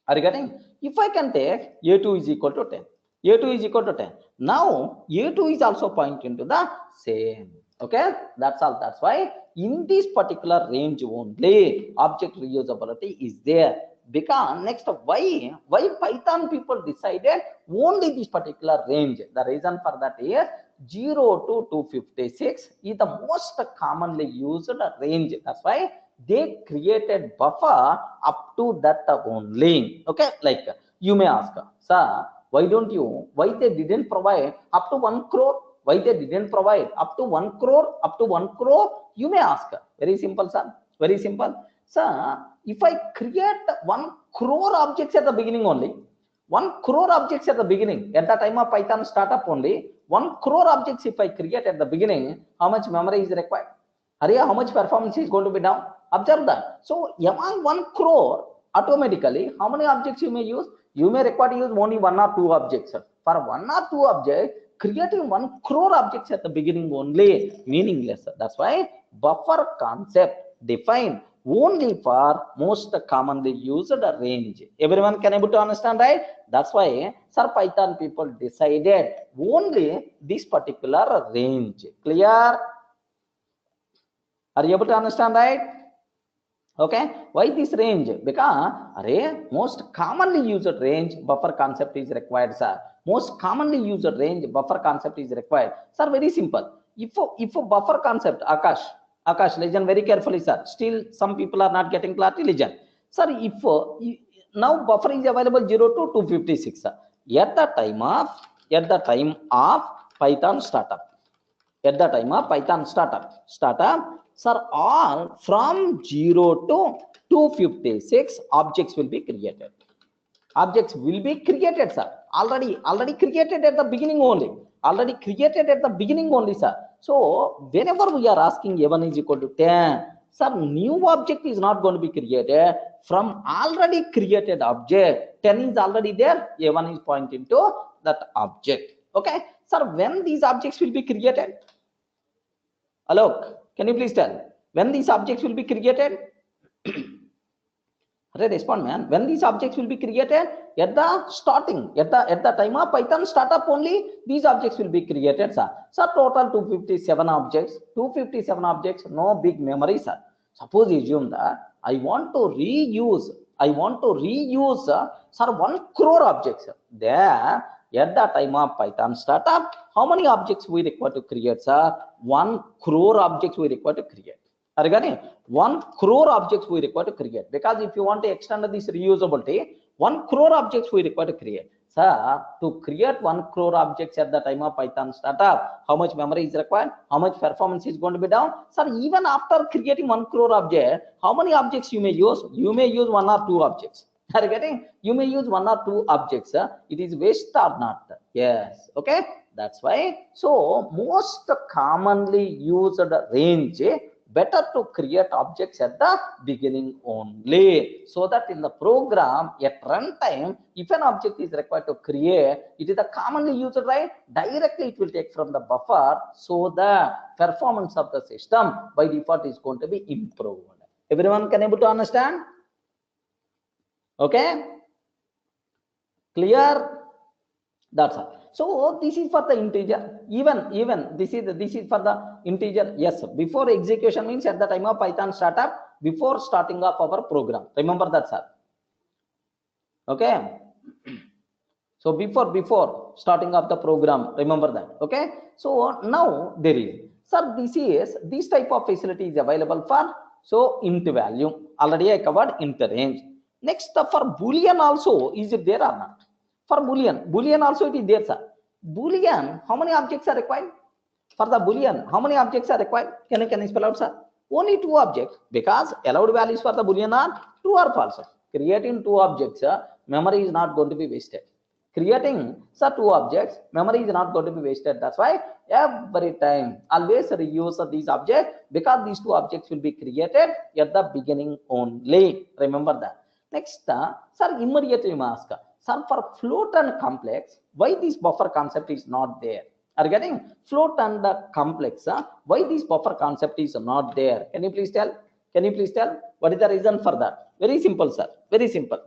Are you getting? If I can take a2 is equal to 10, a2 is equal to 10. Now a2 is also pointing to the same. Okay, that's all. That's why in this particular range only object reusability is there. Because next, why Python people decided only this particular range? The reason for that is 0 to 256 is the most commonly used range. That's why they created buffer up to that only. Okay, like you may ask, sir, why they didn't provide up to 1 crore? Why they didn't provide? Up to 1 crore, up to 1 crore, you may ask. Very simple, sir. Very simple. Sir, if I create 1 crore objects at the beginning only, 1 crore objects at the beginning, at the time of Python startup only, 1 crore objects if I create at the beginning, how much memory is required? How much performance is going to be down? Observe that. So among 1 crore, automatically, how many objects you may use? You may require to use only 1 or 2 objects. For 1 or 2 objects, creating 1 crore objects at the beginning only, meaningless. That's why buffer concept defined only for most commonly used range. Everyone can able to understand, right? That's why Sir Python people decided only this particular range. Clear? Are you able to understand, right? Okay, why this range? Because most commonly used range buffer concept is required, sir. Most commonly used range buffer concept is required, sir. Very simple. If a buffer concept, Akash, listen very carefully, sir. Still, some people are not getting clarity. Listen, sir. If now buffer is available 0 to 256, sir. At the time of Python startup. At the time of Python startup, sir, all from 0 to 256 objects will be created. Objects will be created, sir. Already created at the beginning only. Already created at the beginning only, sir. So whenever we are asking a1 is equal to 10, sir, new object is not going to be created. From already created object, 10 is already there. A1 is pointing to that object. Okay, sir. When these objects will be created? Alok, can you please tell when these objects will be created? Respond, man. When these objects will be created? At the starting, at the time of Python startup only, these objects will be created, sir. So total 257 objects. 257 objects, no big memory, sir. Suppose assume that I want to reuse, sir, 1 crore objects. There, at the time of Python startup, how many objects we require to create, sir? 1 crore objects we require to create. Are you getting? 1 crore objects we require to create. Because if you want to extend this reusability, 1 crore objects we require to create. Sir, to create 1 crore objects at the time of Python startup, how much memory is required? How much performance is going to be down? Sir, even after creating 1 crore object, how many objects you may use? You may use 1 or 2 objects. Are you getting? You may use 1 or 2 objects. It is waste or not? Yes. Okay. That's why. So most commonly used range, better to create objects at the beginning only, so that in the program at runtime, if an object is required to create, it is the commonly used, right? Directly it will take from the buffer, so the performance of the system by default is going to be improved. Everyone can able to understand? Okay, clear? That's all. So this is for the integer. Even this is for the integer. Yes, before execution means at the time of Python startup, before starting off our program. Remember that, sir. Okay. So before starting off the program, remember that. Okay. So now there is, sir, this type of facility is available for, so int value. Already I covered int range. Next, for Boolean also, is it there or not? For Boolean also it is there, sir. Boolean, how many objects are required? For the Boolean, how many objects are required? Can you spell out, sir? Only 2 objects, because allowed values for the Boolean are true or false. Creating 2 objects, memory is not going to be wasted. Creating, sir, 2 objects, memory is not going to be wasted. That's why every time always reuse these objects, because these 2 objects will be created at the beginning only. Remember that. Next, sir, immediately you ask, sir, for float and complex, why this buffer concept is not there? Are you getting? Float and complex, why this buffer concept is not there? Can you please tell? Can you please tell? What is the reason for that? Very simple, sir. Very simple.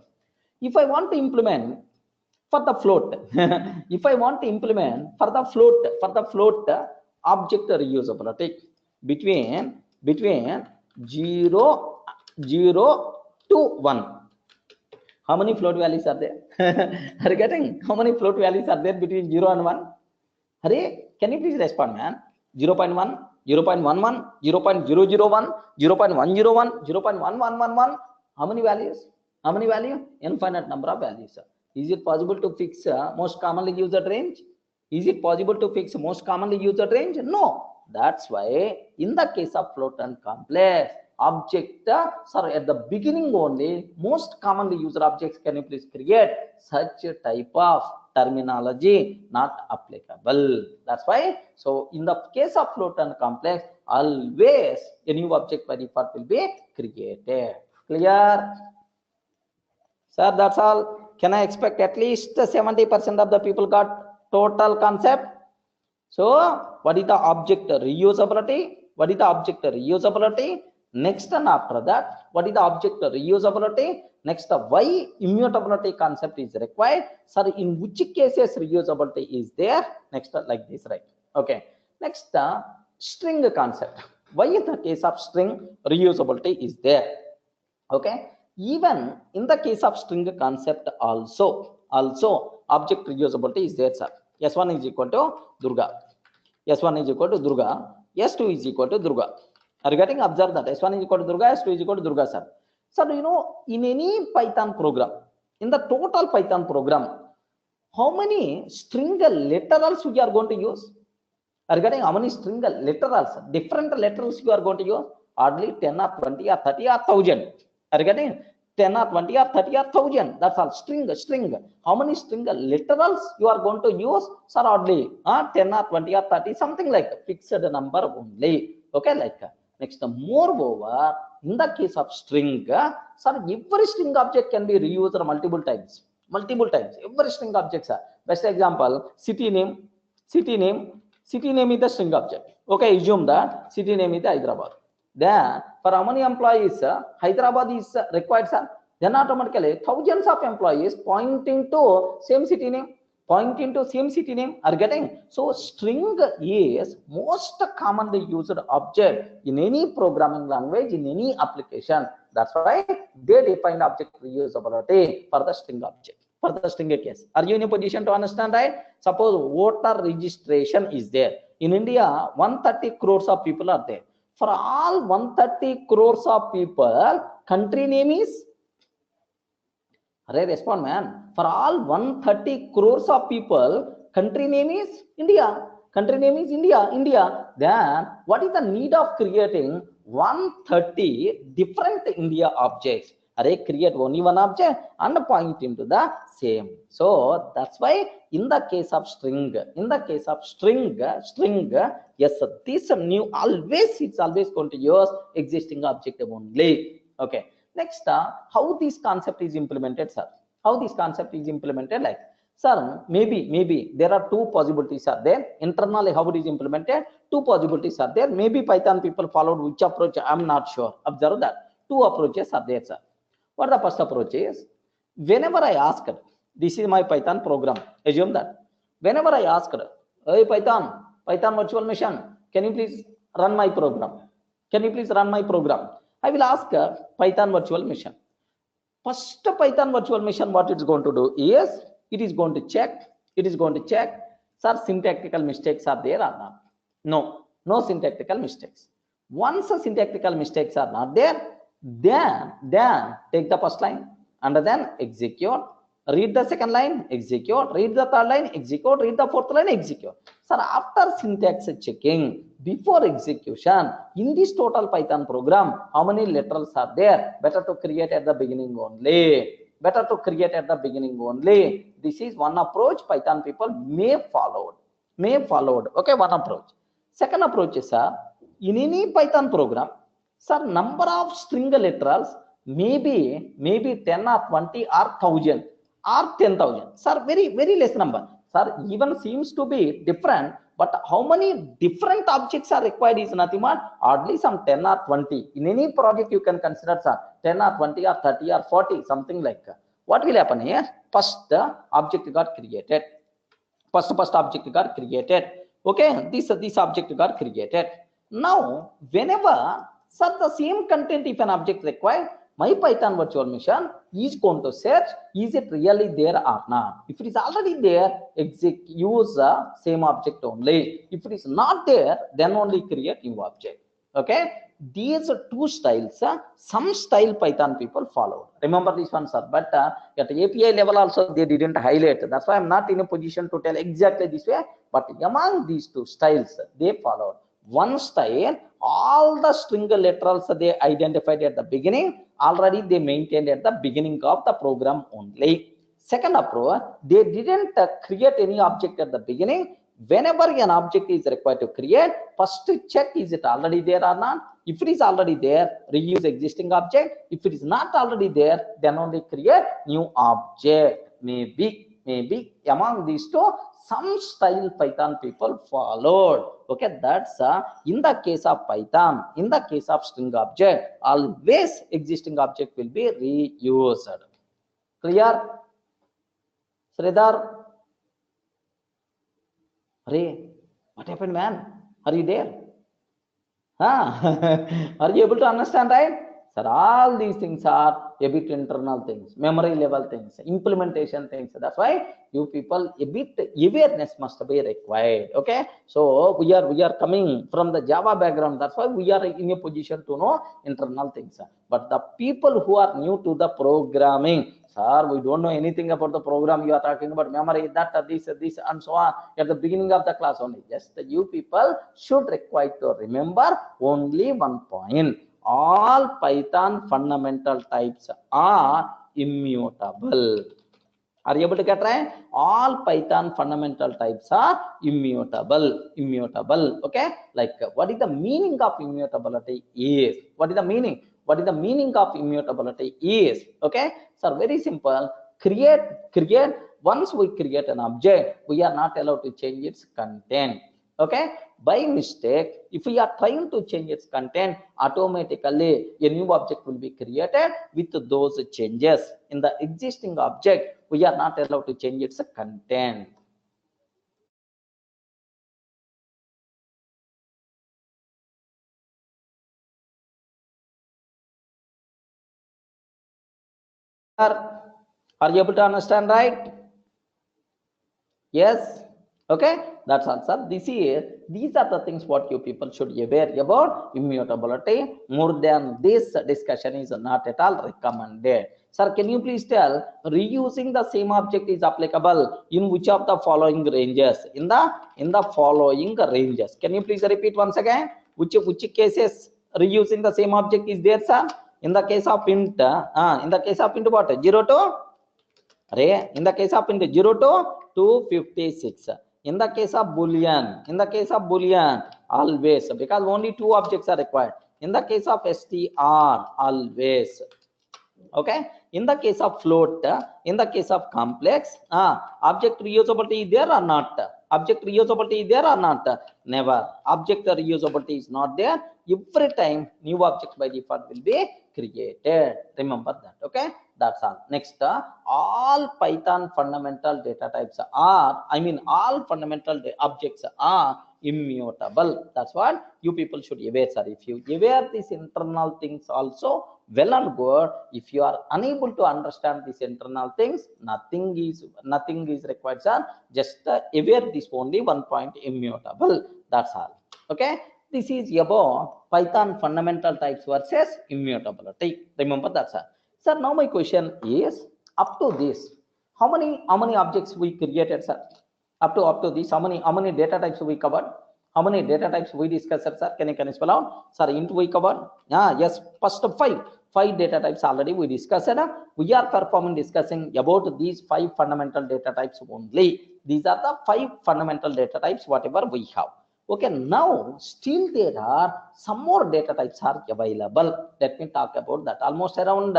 If I want to implement for the float, if I want to implement for the float object reusability between 0 to 1. How many float values are there? Are you getting? How many float values are there between 0 and 1? Hurry, can you please respond, man? 0.1, 0.11, 0.001, 0.101, 0.1111. How many values? How many value? Infinite number of values. Is it possible to fix most commonly used range? Is it possible to fix most commonly used range? No. That's why in the case of float and complex, object, sorry, at the beginning only, most commonly used objects, can you please create such a type of terminology not applicable. That's why, so in the case of float and complex, always a new object by default will be created. Clear? Sir, that's all. Can I expect at least 70% of the people got total concept? So, what is the object reusability? What is the object reusability? Next, and after that, what is the object reusability? Next, why immutability concept is required? Sir, in which cases reusability is there? Next, like this, right? Okay. Next, string concept. Why in the case of string reusability is there? Okay. Even in the case of string concept also object reusability is there, sir. S1 is equal to Durga. S1 is equal to Durga. S2 is equal to Durga. Are you getting? Observe that S1 is equal to Durga, S2 is equal to Durga, sir. Sir, you know, in any Python program, in the total Python program, how many string literals we are going to use? Are you getting? How many string literals, different literals you are going to use? Hardly 10 or 20 or 30 or 1000. Are you getting? 10 or 20 or 30 or 1000. That's all. String. How many string literals you are going to use? Sir, hardly 10 or 20 or 30, something like a fixed number only. Okay, like next. Moreover, in the case of string, sir, every string object can be reused multiple times. Every string object, sir. Best example, city name is the string object. Okay, assume that city name is the Hyderabad. Then for how many employees Hyderabad is required, sir? Then automatically thousands of employees pointing to same city name. Are getting? So string is most commonly used object in any programming language, in any application. That's why they define object reusability for the string object, for the string case. Are you in a position to understand, right? Suppose voter registration is there. In India, 130 crores of people are there. For all 130 crores of people, country name is? Array, respond, man. For all 130 crores of people, country name is India. Country name is India. Then, what is the need of creating 130 different India objects? Array, create only one object and point into the same. So that's why in the case of string, yes, this new it's always going to use existing object only. Okay. Next, how this concept is implemented, sir? How this concept is implemented? Like, sir, maybe there are two possibilities are there. Internally, how it is implemented? Two possibilities are there. Maybe Python people followed which approach? I'm not sure. Observe that. Two approaches are there, sir. What the first approach is? Whenever I asked, this is my Python program. Assume that. Whenever I asked, hey Python virtual machine, can you please run my program? I will ask Python virtual machine. First Python virtual machine, what it's going to do is, it is going to check, sir, syntactical mistakes are there or not? No syntactical mistakes. Once the syntactical mistakes are not there, then take the first line and then execute, read the second line, execute, read the third line, execute, read the fourth line, execute. Sir, after syntax checking, before execution, in this total Python program, how many literals are there? Better to create at the beginning only. This is one approach Python people may followed. Okay, one approach. Second approach is, sir, in any Python program, sir, number of string literals maybe 10 or 20 or 1000 or 10,000. Sir, very less number. Sir, even seems to be different, but how many different objects are required is nothing but hardly some 10 or 20. In any project you can consider, sir, 10 or 20 or 30 or 40, something like that. What will happen here? First object got created. First object got created. Okay, this object got created. Now, whenever, sir, the same content, if an object required, my Python virtual machine is going to search, is it really there or not? If it is already there, use the same object only. If it is not there, then only create new object. Okay, these two styles, some style Python people followed. Remember this one, sir. But at API level also they didn't highlight. That's why I'm not in a position to tell exactly this way. But among these two styles, they followed. One style, all the string literals they identified at the beginning, already they maintained at the beginning of the program only. Second approach, they didn't create any object at the beginning. Whenever an object is required to create, first check is it already there or not. If it is already there, reuse existing object. If it is not already there, then only create new object. Maybe among these two, some style Python people followed. Okay, that's in the case of Python. In the case of string object, always existing object will be reused. Clear? Sridhar? Hare, what happened, man? Are you there? Are you able to understand, right? Sir, all these things are a bit internal things, memory level things, implementation things. That's why you people a bit awareness must be required. Okay, so we are coming from the Java background. That's why we are in a position to know internal things. But the people who are new to the programming, sir, we don't know anything about the program. You are talking about memory, that, this, and so on. At the beginning of the class only. Just you people should require to remember only one point. All Python fundamental types are immutable. Are you able to get right? All Python fundamental types are immutable. Immutable. Okay. Like what is the meaning of immutability is? What is the meaning? What is the meaning of immutability is? Okay. So very simple. Create. Once we create an object, we are not allowed to change its content. Okay, by mistake, if we are trying to change its content, automatically a new object will be created with those changes. In the existing object, we are not allowed to change its content. Are you able to understand, right? Yes. Okay, that's all, sir. These are the things what you people should be aware about immutability. More than this discussion is not at all recommended. Sir, can you please tell reusing the same object is applicable in which of the following ranges? In the following ranges. Can you please repeat once again? Which cases reusing the same object is there, sir? In the case of int, in the case of int what? 0 to array. In the case of int 0 to 256. In the case of boolean, always, because only two objects are required. In the case of str, always. Okay. In the case of float, in the case of complex, object reusability is there or not? Object reusability is there or not? Never. Object reusability is not there. Every time new object by default will be created. Remember that. Okay. That's all. Next, all Python fundamental data types are, all fundamental objects are immutable. That's what you people should aware, sir. If you aware these internal things also, well and good. If you are unable to understand these internal things, nothing is required, sir. Just aware this only one point, immutable. That's all. Okay. This is about Python fundamental types versus immutability. Remember that, sir. Sir, now my question is, up to this, how many objects we created, sir? Up to this, how many data types we covered? How many data types we discussed, sir? Can you spell out? Sir, int we covered? Yes, first of five data types already we discussed. We are discussing about these 5 fundamental data types only. These are the 5 fundamental data types, whatever we have. Okay, now still there are some more data types are available. Let me talk about that. Almost around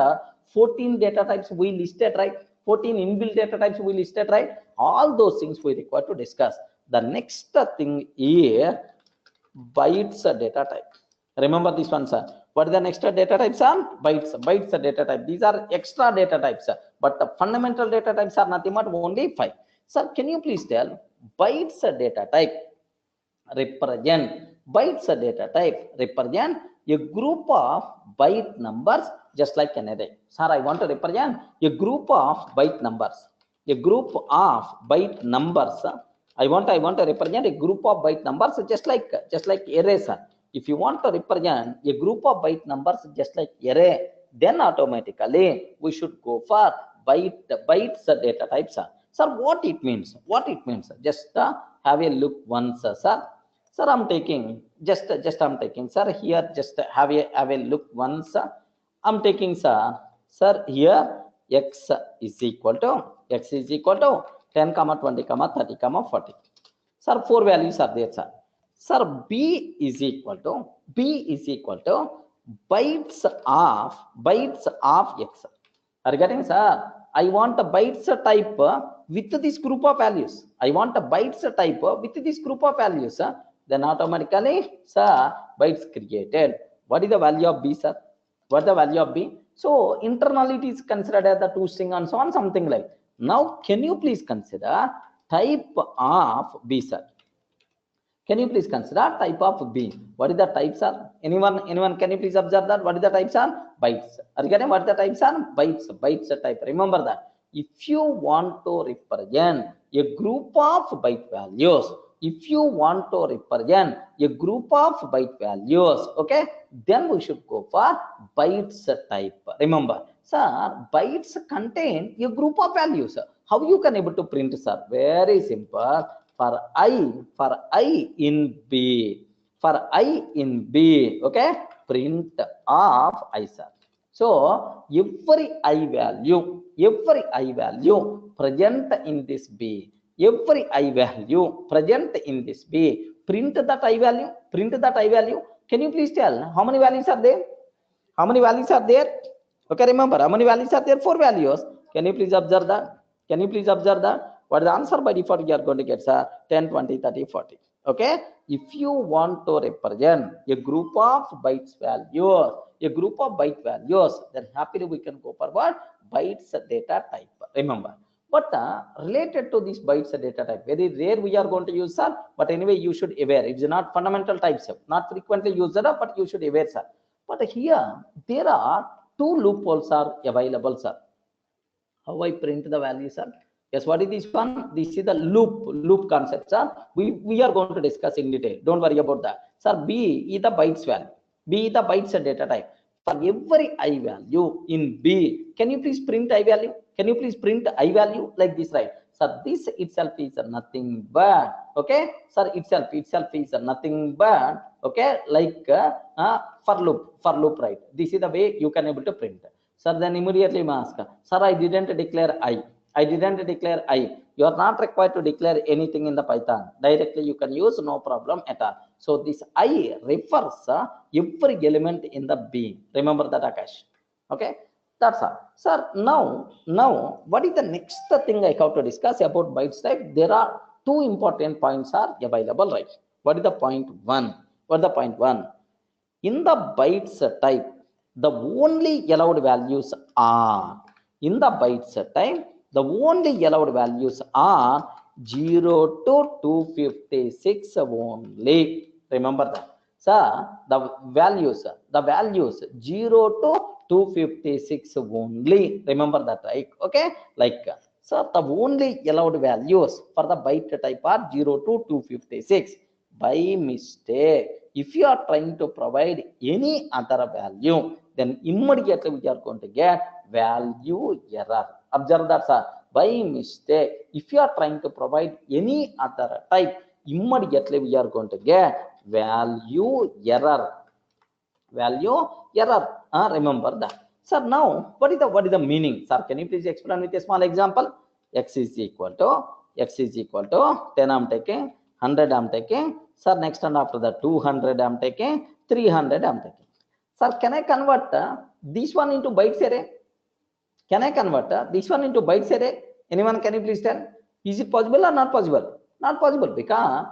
14 data types we listed, right? 14 inbuilt data types we listed, right? All those things we require to discuss. The next thing is bytes data type. Remember this one, sir. What is the next data types are? Bytes data type. These are extra data types, but the fundamental data types are nothing but only 5. Sir, can you please tell bytes data type represent a group of byte numbers just like an array. Sir, I want to represent a group of byte numbers. I want to represent a group of byte numbers just like arrays. If you want to represent a group of byte numbers just like array, then automatically we should go for bytes data types, sir. Sir, what it means? What it means? Just have a look once, sir. Sir, I'm taking I'm taking, sir. Here, just have a look once. I'm taking, sir. Here x is equal to 10, 20, 30, 40. Sir, 4 values are there, sir. Sir, b is equal to bytes of x. Are you getting, sir? I want a bytes type with this group of values. I want a bytes type with this group of values. Then automatically, sir, bytes created. What is the value of b, sir? What is the value of b? So internally it is considered as the toString and so on, something like. Now, can you please consider type of b, sir? Can you please consider type of b? What is the types are? Anyone can you please observe that? What is the types are? Bytes. Are you getting what the types are? Bytes type. Remember that. If you want to represent a group of byte values, okay, then we should go for bytes type. Remember, sir, bytes contain a group of values. How you can able to print, sir? Very simple. For I in b, okay, print of I, sir. So every I value present in this b, print that I value. Can you please tell how many values are there? Okay, remember how many values are there? 4 values. Can you please observe that? What is the answer? By default we are going to get, sir, 10, 20, 30, 40. Okay, if you want to represent a group of byte values, then happily we can go for what? Bytes data type. Remember, but related to this bytes data type, very rare we are going to use, sir, but anyway you should aware it's not fundamental types, not frequently used, but you should aware, sir. But here there are 2 loopholes are available, sir. How I print the value, sir? Yes, what is this one? This is the loop concept, sir. We are going to discuss in detail. Don't worry about that, sir. B is the bytes value. B is the bytes data type. For every I value in B, can you please print I value? Like this, right? So this itself is nothing but, okay, sir, itself is nothing but, okay, like for loop, right? This is the way you can able to print. Sir, then immediately ask, sir, I didn't declare I. You are not required to declare anything in the Python. Directly you can use, no problem at all. So this I refers every element in the B. Remember that, Akash. Okay, that's all. Sir, now what is the next thing I have to discuss about bytes type? There are 2 important points are available, right? What is the point 1? In the bytes type, the only allowed values are, in the bytes type, the only allowed values are 0 to 256 only. Remember that. So the values 0 to 256 only. Remember that, right? Okay, like, so the only allowed values for the byte type are 0 to 256. By mistake, if you are trying to provide any other value, then immediately we are going to get value error. Observe that, sir. By mistake, if you are trying to provide any other type, immediately we are going to get value error. Remember that. Sir, now what is the meaning? Sir, can you please explain with a small example? X is equal to 10 I'm taking, 100 I'm taking. Sir, next and after that 200 I'm taking, 300 I'm taking. Sir, can I convert this one into bytes array? Anyone, can you please tell? Is it possible or not possible? Not possible, because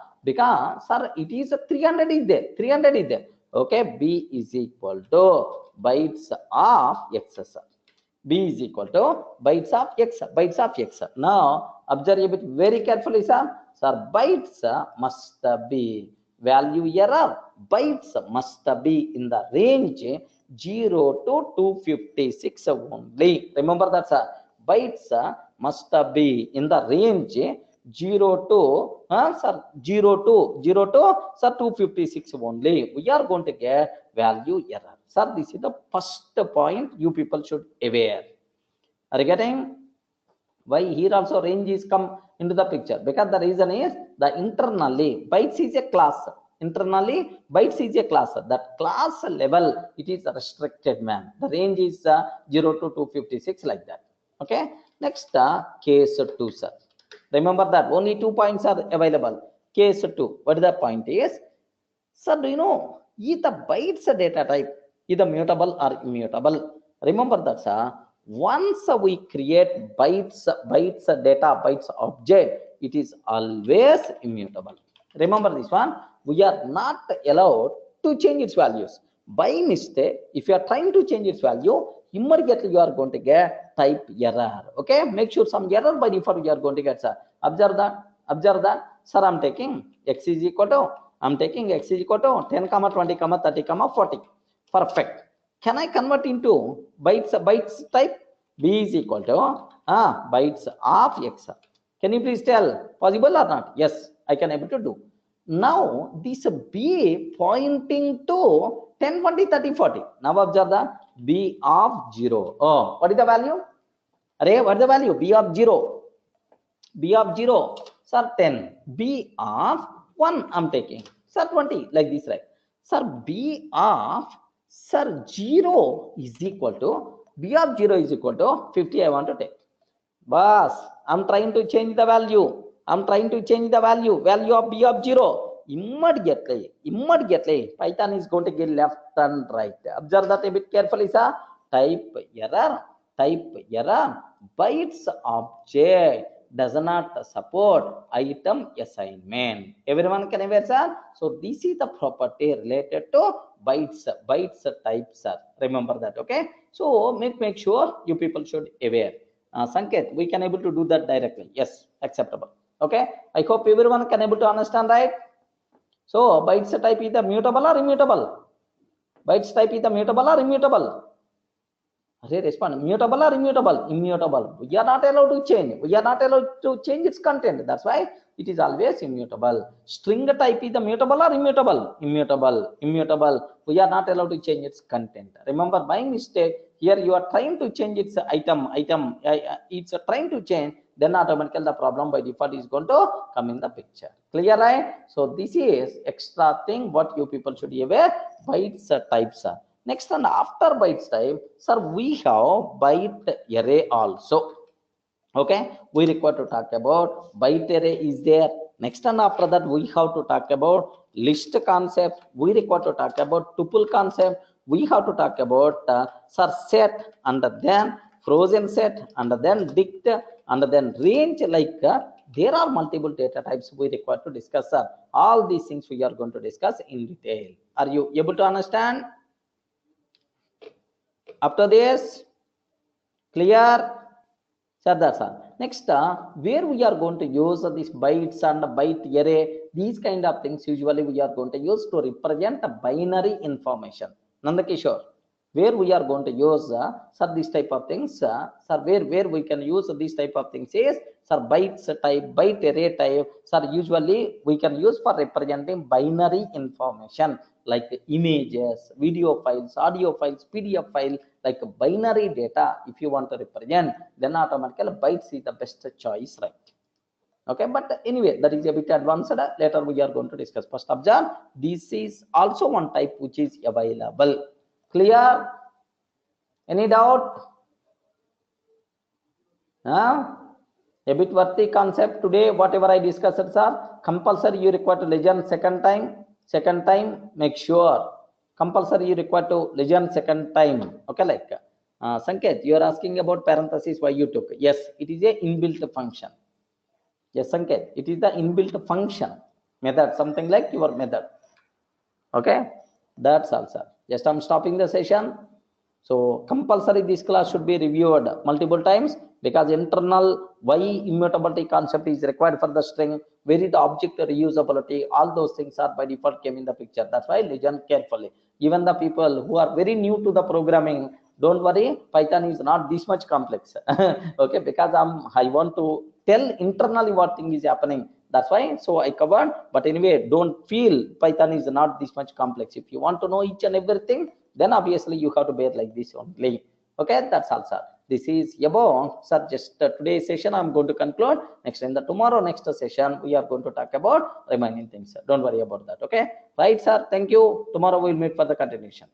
sir, it is 300 is there. Okay, B is equal to bytes of X, sir. B is equal to bytes of X. Now observe a bit very carefully, sir. Sir, bytes must be value error. Bytes must be in the range 0 to 256 only. Remember that, sir. Bytes must be in the range 0 to sir 0 to sir 256 only. We are going to get value error. Sir, this is the first point you people should aware. Are you getting? Why here also range is come into the picture? Because the reason is the internally bytes is a class. Internally bytes is a class. That class level it is restricted, man. The range is 0 to 256 like that. Okay. Next case 2, sir. Remember that only 2 points are available. Case 2. What is the point is? Sir, do you know is the bytes data type either mutable or immutable? Remember that, sir. Once we create bytes data, bytes object, it is always immutable. Remember this one. We are not allowed to change its values. By mistake, if you are trying to change its value, immediately you are going to get type error. Okay, make sure some error by default you are going to get, sir. Observe that. Sir, I'm taking x is equal to, I'm taking x is equal to 10, 20, 30, 40. Perfect. Can I convert into bytes type? B is equal to bytes of x. Can you please tell possible or not? Yes, I can able to do. Now this B pointing to 10, 20, 30, 40. Now observe the B of 0. Oh, what is the value? Array, what is the value? B of 0. B of 0, sir 10. B of 1 I'm taking. Sir 20, like this, right? Sir, B of sir 0 is equal to, B of 0 is equal to 50 I want to take. Boss, I'm trying to change the value. Value of B of 0. Immediately, Python is going to get left and right. Observe that a bit carefully, sir. Type error. Bytes object does not support item assignment. Everyone can aware, sir. So this is the property related to bytes types, sir. Remember that, okay? So make sure you people should aware. Sanket, we can able to do that directly. Yes, acceptable. Okay, I hope everyone can able to understand, right? So bytes type is the mutable or immutable? Bytes type is the mutable or immutable? Respond. Mutable or immutable? Immutable. We are not allowed to change. Its content. That's why it is always immutable. String type is the mutable or immutable? Immutable. We are not allowed to change its content. Remember, by mistake, here you are trying to change its item. It's trying to change. Then automatically the problem by default is going to come in the picture. Clear, right? So this is extra thing what you people should be aware. Bytes types are. Next, and after bytes type, sir, we have byte array also. Okay, we require to talk about byte array is there. Next, and after that, we have to talk about list concept. We require to talk about tuple concept. We have to talk about sir set, and then frozen set, and then dict, and then range. Like there are multiple data types we require to discuss, sir. All these things we are going to discuss in detail. Are you able to understand? After this, clear? That's all. Next, where we are going to use this bytes and byte array, these kind of things usually we are going to use to represent binary information. Nandakishore, where we are going to use sir this type of things, sir, where we can use this type of things is sir bytes type, byte array type, sir usually we can use for representing binary information like images, video files, audio files, PDF file, like binary data. If you want to represent, then automatically bytes is the best choice, right? Okay, but anyway, that is a bit advanced. Later we are going to discuss. First observe, this is also one type which is available. Clear? Any doubt? A bit worthy concept today. Whatever I discussed, sir, compulsory you require to listen second time. Make sure compulsory you require to listen second time. Okay, like Sanket, you are asking about parenthesis why you took. Yes, it is a inbuilt function. Yes, Sanket, it is the inbuilt function method, something like your method. Okay, that's all, sir. Just I'm stopping the session. So compulsory this class should be reviewed multiple times, because internal why immutability concept is required for the string, where is the object reusability, all those things are by default came in the picture. That's why listen carefully. Even the people who are very new to the programming, don't worry, Python is not this much complex. Okay, because I want to tell internally what thing is happening. That's why, so I covered. But anyway, don't feel Python is not this much complex. If you want to know each and everything, then obviously you have to bear like this only. Okay, that's all, sir. This is about, sir, just today's session I'm going to conclude. Next in the tomorrow next session we are going to talk about remaining things, sir. Don't worry about that. Okay, right, sir. Thank you. Tomorrow we'll meet for the continuation.